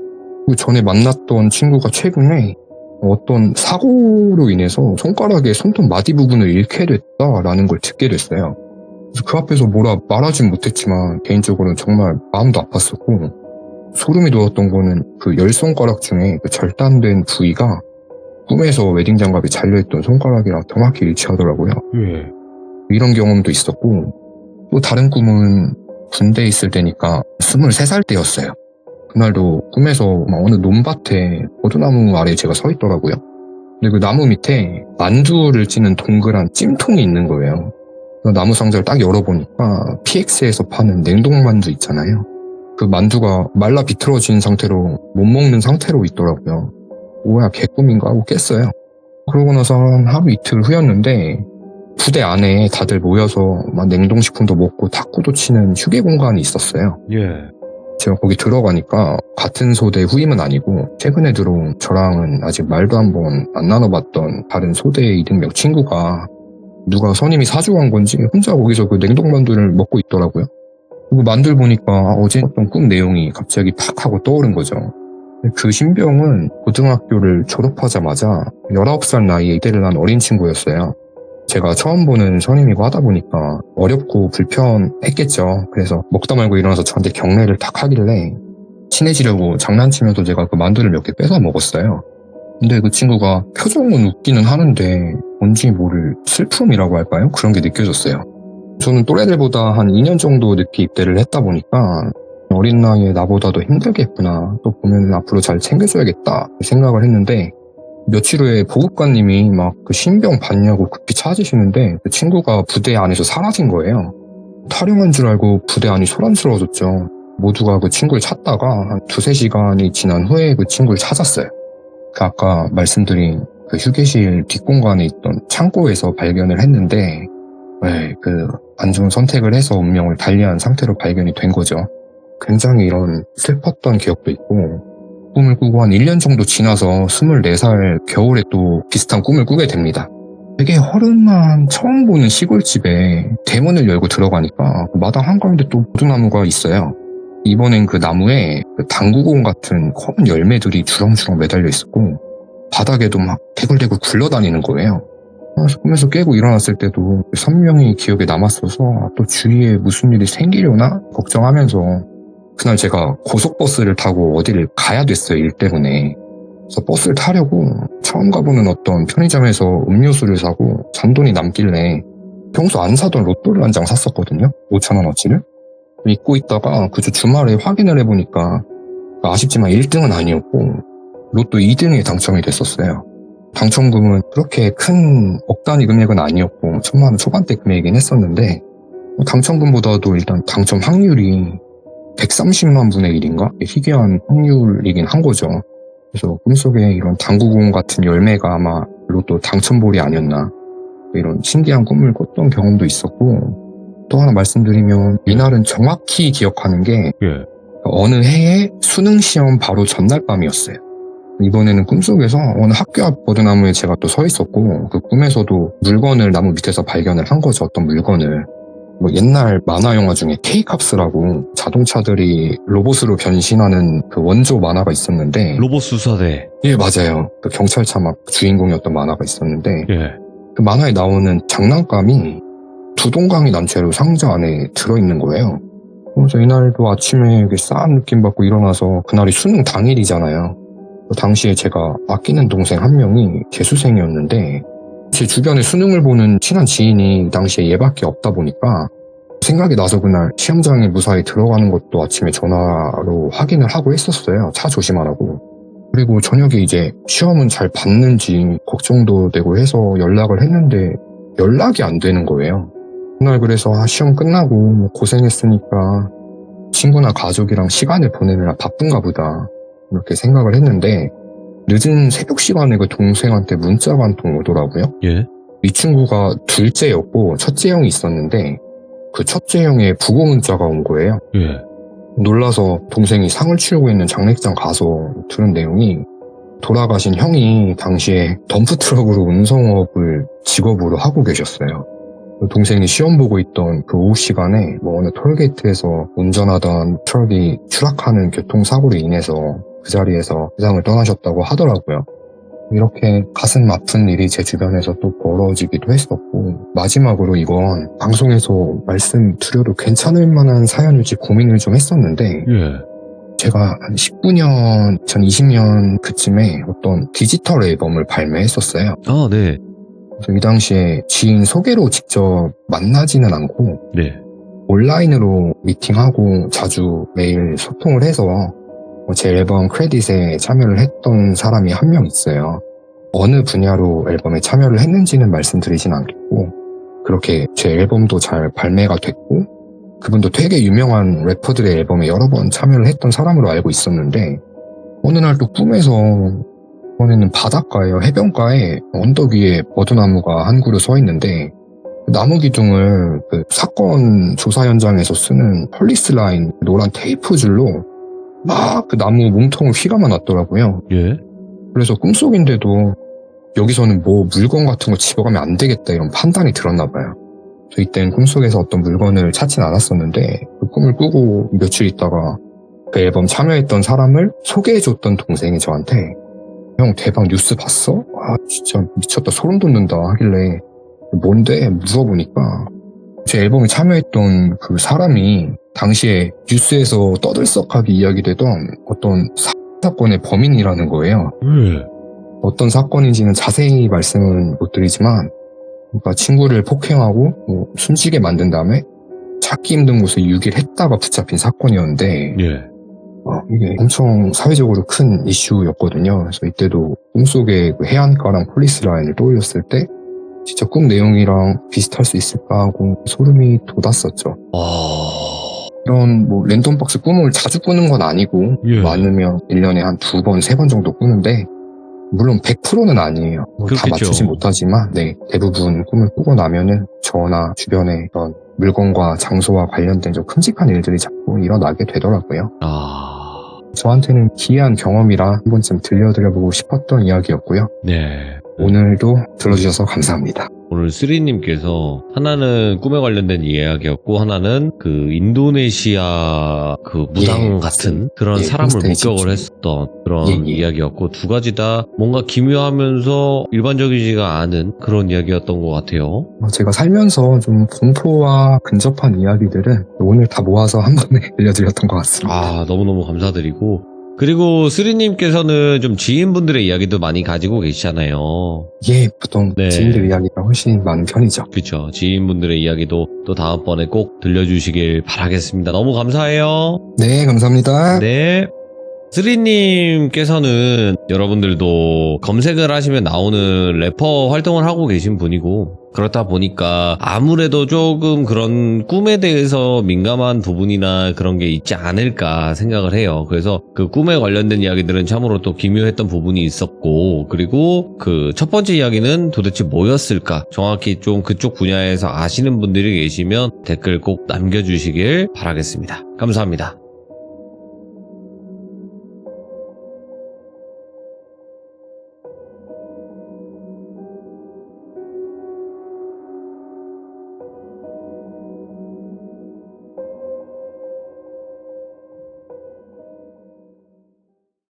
그 전에 만났던 친구가 최근에 어떤 사고로 인해서 손가락의 손톱 마디 부분을 잃게 됐다라는 걸 듣게 됐어요. 그래서 그 앞에서 뭐라 말하진 못했지만 개인적으로는 정말 마음도 아팠었고 소름이 돋았던 거는 그 10손가락 중에 그 절단된 부위가 꿈에서 웨딩 장갑이 잘려있던 손가락이랑 정확히 일치하더라고요. 예. 이런 경험도 있었고 또 다른 꿈은 군대에 있을 때니까 23살 때였어요. 그날도 꿈에서 어느 논밭에 버드나무 아래에 제가 서 있더라고요. 근데 그 나무 밑에 만두를 찌는 동그란 찜통이 있는 거예요. 나무 상자를 딱 열어보니까 PX에서 파는 냉동만두 있잖아요. 그 만두가 말라 비틀어진 상태로 못 먹는 상태로 있더라고요. 뭐야 개꿈인가 하고 깼어요. 그러고 나서 한 하루 이틀 후였는데 부대 안에 다들 모여서 막 냉동식품도 먹고 탁구도 치는 휴게 공간이 있었어요. 예. 제가 거기 들어가니까 같은 소대 후임은 아니고 최근에 들어온 저랑은 아직 말도 한 번 안 나눠봤던 다른 소대의 이등병 친구가 누가 선임이 사주고 한 건지 혼자 거기서 그 냉동만두를 먹고 있더라고요. 그리고 만두를 보니까 어제 어떤 꿈 내용이 갑자기 팍 하고 떠오른 거죠. 그 신병은 고등학교를 졸업하자마자 19살 나이에 입대를 한 어린 친구였어요. 제가 처음 보는 선임이고 하다 보니까 어렵고 불편했겠죠. 그래서 먹다 말고 일어나서 저한테 경례를 탁 하길래 친해지려고 장난치면서 제가 그 만두를 몇 개 뺏어 먹었어요. 근데 그 친구가 표정은 웃기는 하는데 뭔지 모를 슬픔이라고 할까요? 그런 게 느껴졌어요. 저는 또래들보다 한 2년 정도 늦게 입대를 했다 보니까 어린 나이에 나보다 더 힘들겠구나, 또 보면 앞으로 잘 챙겨줘야겠다 생각을 했는데, 며칠 후에 보급관님이 막 그 신병 봤냐고 급히 찾으시는데 그 친구가 부대 안에서 사라진 거예요. 탈영한 줄 알고 부대 안이 소란스러워졌죠. 모두가 그 친구를 찾다가 한 2-3시간이 지난 후에 그 친구를 찾았어요. 그 아까 말씀드린 그 휴게실 뒷공간에 있던 창고에서 발견을 했는데, 그 안 좋은 선택을 해서 운명을 달리한 상태로 발견이 된 거죠. 굉장히 이런 슬펐던 기억도 있고, 꿈을 꾸고 한 1년 정도 지나서 24살 겨울에 또 비슷한 꿈을 꾸게 됩니다. 되게 허름한 처음 보는 시골집에 대문을 열고 들어가니까 마당 한가운데 또 포도나무가 있어요. 이번엔 그 나무에 그 당구공 같은 검은 열매들이 주렁주렁 매달려 있었고, 바닥에도 막 대굴대굴 굴러다니는 거예요. 그래서 꿈에서 깨고 일어났을 때도 선명히 기억에 남았어서 또 주위에 무슨 일이 생기려나 걱정하면서, 그날 제가 고속버스를 타고 어디를 가야 됐어요, 일 때문에. 그래서 버스를 타려고 처음 가보는 어떤 편의점에서 음료수를 사고 잔돈이 남길래 평소 안 사던 로또를 한 장 샀었거든요. 5,000원어치를. 잊고 있다가 그주 주말에 확인을 해보니까 아쉽지만 1등은 아니었고 로또 2등에 당첨이 됐었어요. 당첨금은 그렇게 큰 억 단위 금액은 아니었고 1,000만 원 초반대 금액이긴 했었는데, 당첨금보다도 일단 당첨 확률이 130만 분의 1인가? 희귀한 확률이긴 한 거죠. 그래서 꿈속에 이런 당구공 같은 열매가 아마 로또 당첨볼이 아니었나, 이런 신기한 꿈을 꿨던 경험도 있었고, 또 하나 말씀드리면 이날은 정확히 기억하는 게 어느 해에 수능시험 바로 전날 밤이었어요. 이번에는 꿈속에서 어느 학교 앞 버드나무에 제가 또 서 있었고, 그 꿈에서도 물건을 나무 밑에서 발견을 한 거죠. 어떤 물건을. 뭐 옛날 만화 영화 중에 K캅스라고 자동차들이 로봇으로 변신하는 그 원조 만화가 있었는데, 로봇 수사대. 예, 맞아요. 그 경찰차 막 주인공이었던 만화가 있었는데, 예. 그 만화에 나오는 장난감이 두 동강이 난 채로 상자 안에 들어있는 거예요. 그래서 이날도 아침에 이렇게 싸한 느낌 받고 일어나서, 그날이 수능 당일이잖아요. 당시에 제가 아끼는 동생 한 명이 재수생이었는데, 제 주변에 수능을 보는 친한 지인이 당시에 얘밖에 없다 보니까 생각이 나서 그날 시험장에 무사히 들어가는 것도 아침에 전화로 확인을 하고 했었어요. 차 조심하라고. 그리고 저녁에 이제 시험은 잘 봤는지 걱정도 되고 해서 연락을 했는데 연락이 안 되는 거예요. 그날 그래서 시험 끝나고 고생했으니까 친구나 가족이랑 시간을 보내느라 바쁜가 보다, 이렇게 생각을 했는데, 늦은 새벽 시간에 그 동생한테 문자가 한 통 오더라고요. 예. 이 친구가 둘째였고 첫째 형이 있었는데, 그 첫째 형의 부고 문자가 온 거예요. 예. 놀라서 동생이 상을 치우고 있는 장례식장 가서 들은 내용이, 돌아가신 형이 당시에 덤프트럭으로 운송업을 직업으로 하고 계셨어요. 동생이 시험 보고 있던 그 오후 시간에 뭐 어느 톨게이트에서 운전하던 트럭이 추락하는 교통사고로 인해서 그 자리에서 세상을 떠나셨다고 하더라고요. 이렇게 가슴 아픈 일이 제 주변에서 또 벌어지기도 했었고, 마지막으로 이건 방송에서 말씀드려도 괜찮을 만한 사연일지 고민을 좀 했었는데, 제가 한 19년, 2020년 그쯤에 어떤 디지털 앨범을 발매했었어요. 아, 네. 그래서 이 당시에 지인 소개로 직접 만나지는 않고 네. 온라인으로 미팅하고 자주 매일 소통을 해서 제 앨범 크레딧에 참여를 했던 사람이 한 명 있어요. 어느 분야로 앨범에 참여를 했는지는 말씀드리진 않겠고, 그렇게 제 앨범도 잘 발매가 됐고, 그분도 되게 유명한 래퍼들의 앨범에 여러 번 참여를 했던 사람으로 알고 있었는데, 어느 날 또 꿈에서, 이번에는 바닷가에요, 해변가에 언덕 위에 버드나무가 한 그루 서 있는데, 나무 기둥을 그 사건 조사 현장에서 쓰는 폴리스 라인 노란 테이프 줄로 막 그 나무 몸통을 휘감아 놨더라고요. 예. 그래서 꿈속인데도 여기서는 뭐 물건 같은 거 집어가면 안 되겠다 이런 판단이 들었나 봐요. 저 이때는 꿈속에서 어떤 물건을 찾진 않았었는데 그 꿈을 꾸고 며칠 있다가 그 앨범 참여했던 사람을 소개해줬던 동생이 저한테 형 대박 뉴스 봤어? 아 진짜 미쳤다 소름 돋는다 하길래 뭔데? 물어보니까 제 앨범에 참여했던 그 사람이 당시에 뉴스에서 떠들썩하게 이야기되던 어떤 사건의 범인이라는 거예요. 어떤 사건인지는 자세히 말씀은 못 드리지만 그러니까 친구를 폭행하고 숨지게 만든 다음에 찾기 힘든 곳에 유기를 했다가 붙잡힌 사건이었는데 이게 엄청 사회적으로 큰 이슈였거든요. 그래서 이때도 꿈속에 그 해안가랑 폴리스 라인을 떠올렸을 때 진짜 꿈 내용이랑 비슷할 수 있을까 하고 소름이 돋았었죠. 이런 뭐 랜덤박스 꿈을 자주 꾸는 건 아니고 많으면 1년에 한 2번, 3번 정도 꾸는데 물론 100%는 아니에요. 다 맞추지 못하지만 네, 대부분 꿈을 꾸고 나면은 저나 주변에 그런 물건과 장소와 관련된 좀 큼직한 일들이 자꾸 일어나게 되더라고요. 저한테는 기이한 경험이라 한 번쯤 들려드려보고 싶었던 이야기였고요. 네. 오늘도 들어주셔서 감사합니다. 오늘 쓰리님께서 하나는 꿈에 관련된 이야기였고 하나는 그 인도네시아 그 무당 같은 그런 사람을 목격을 했었던 그런 이야기였고 두 가지 다 뭔가 기묘하면서 일반적이지가 않은 그런 이야기였던 것 같아요. 제가 살면서 좀 공포와 근접한 이야기들은 오늘 다 모아서 한 번에 들려드렸던 것 같습니다. 너무너무 감사드리고 그리고 쓰리님께서는 좀 지인분들의 이야기도 많이 가지고 계시잖아요. 예, 보통 지인들 이야기가 훨씬 많은 편이죠. 그렇죠. 지인분들의 이야기도 또 다음번에 꼭 들려주시길 바라겠습니다. 너무 감사해요. 네, 감사합니다. 네. 쓰리님께서는 여러분들도 검색을 하시면 나오는 래퍼 활동을 하고 계신 분이고 그렇다 보니까 아무래도 조금 그런 꿈에 대해서 민감한 부분이나 그런 게 있지 않을까 생각을 해요. 그래서 그 꿈에 관련된 이야기들은 참으로 또 기묘했던 부분이 있었고 그리고 그 첫 번째 이야기는 도대체 뭐였을까 정확히 좀 그쪽 분야에서 아시는 분들이 계시면 댓글 꼭 남겨주시길 바라겠습니다. 감사합니다.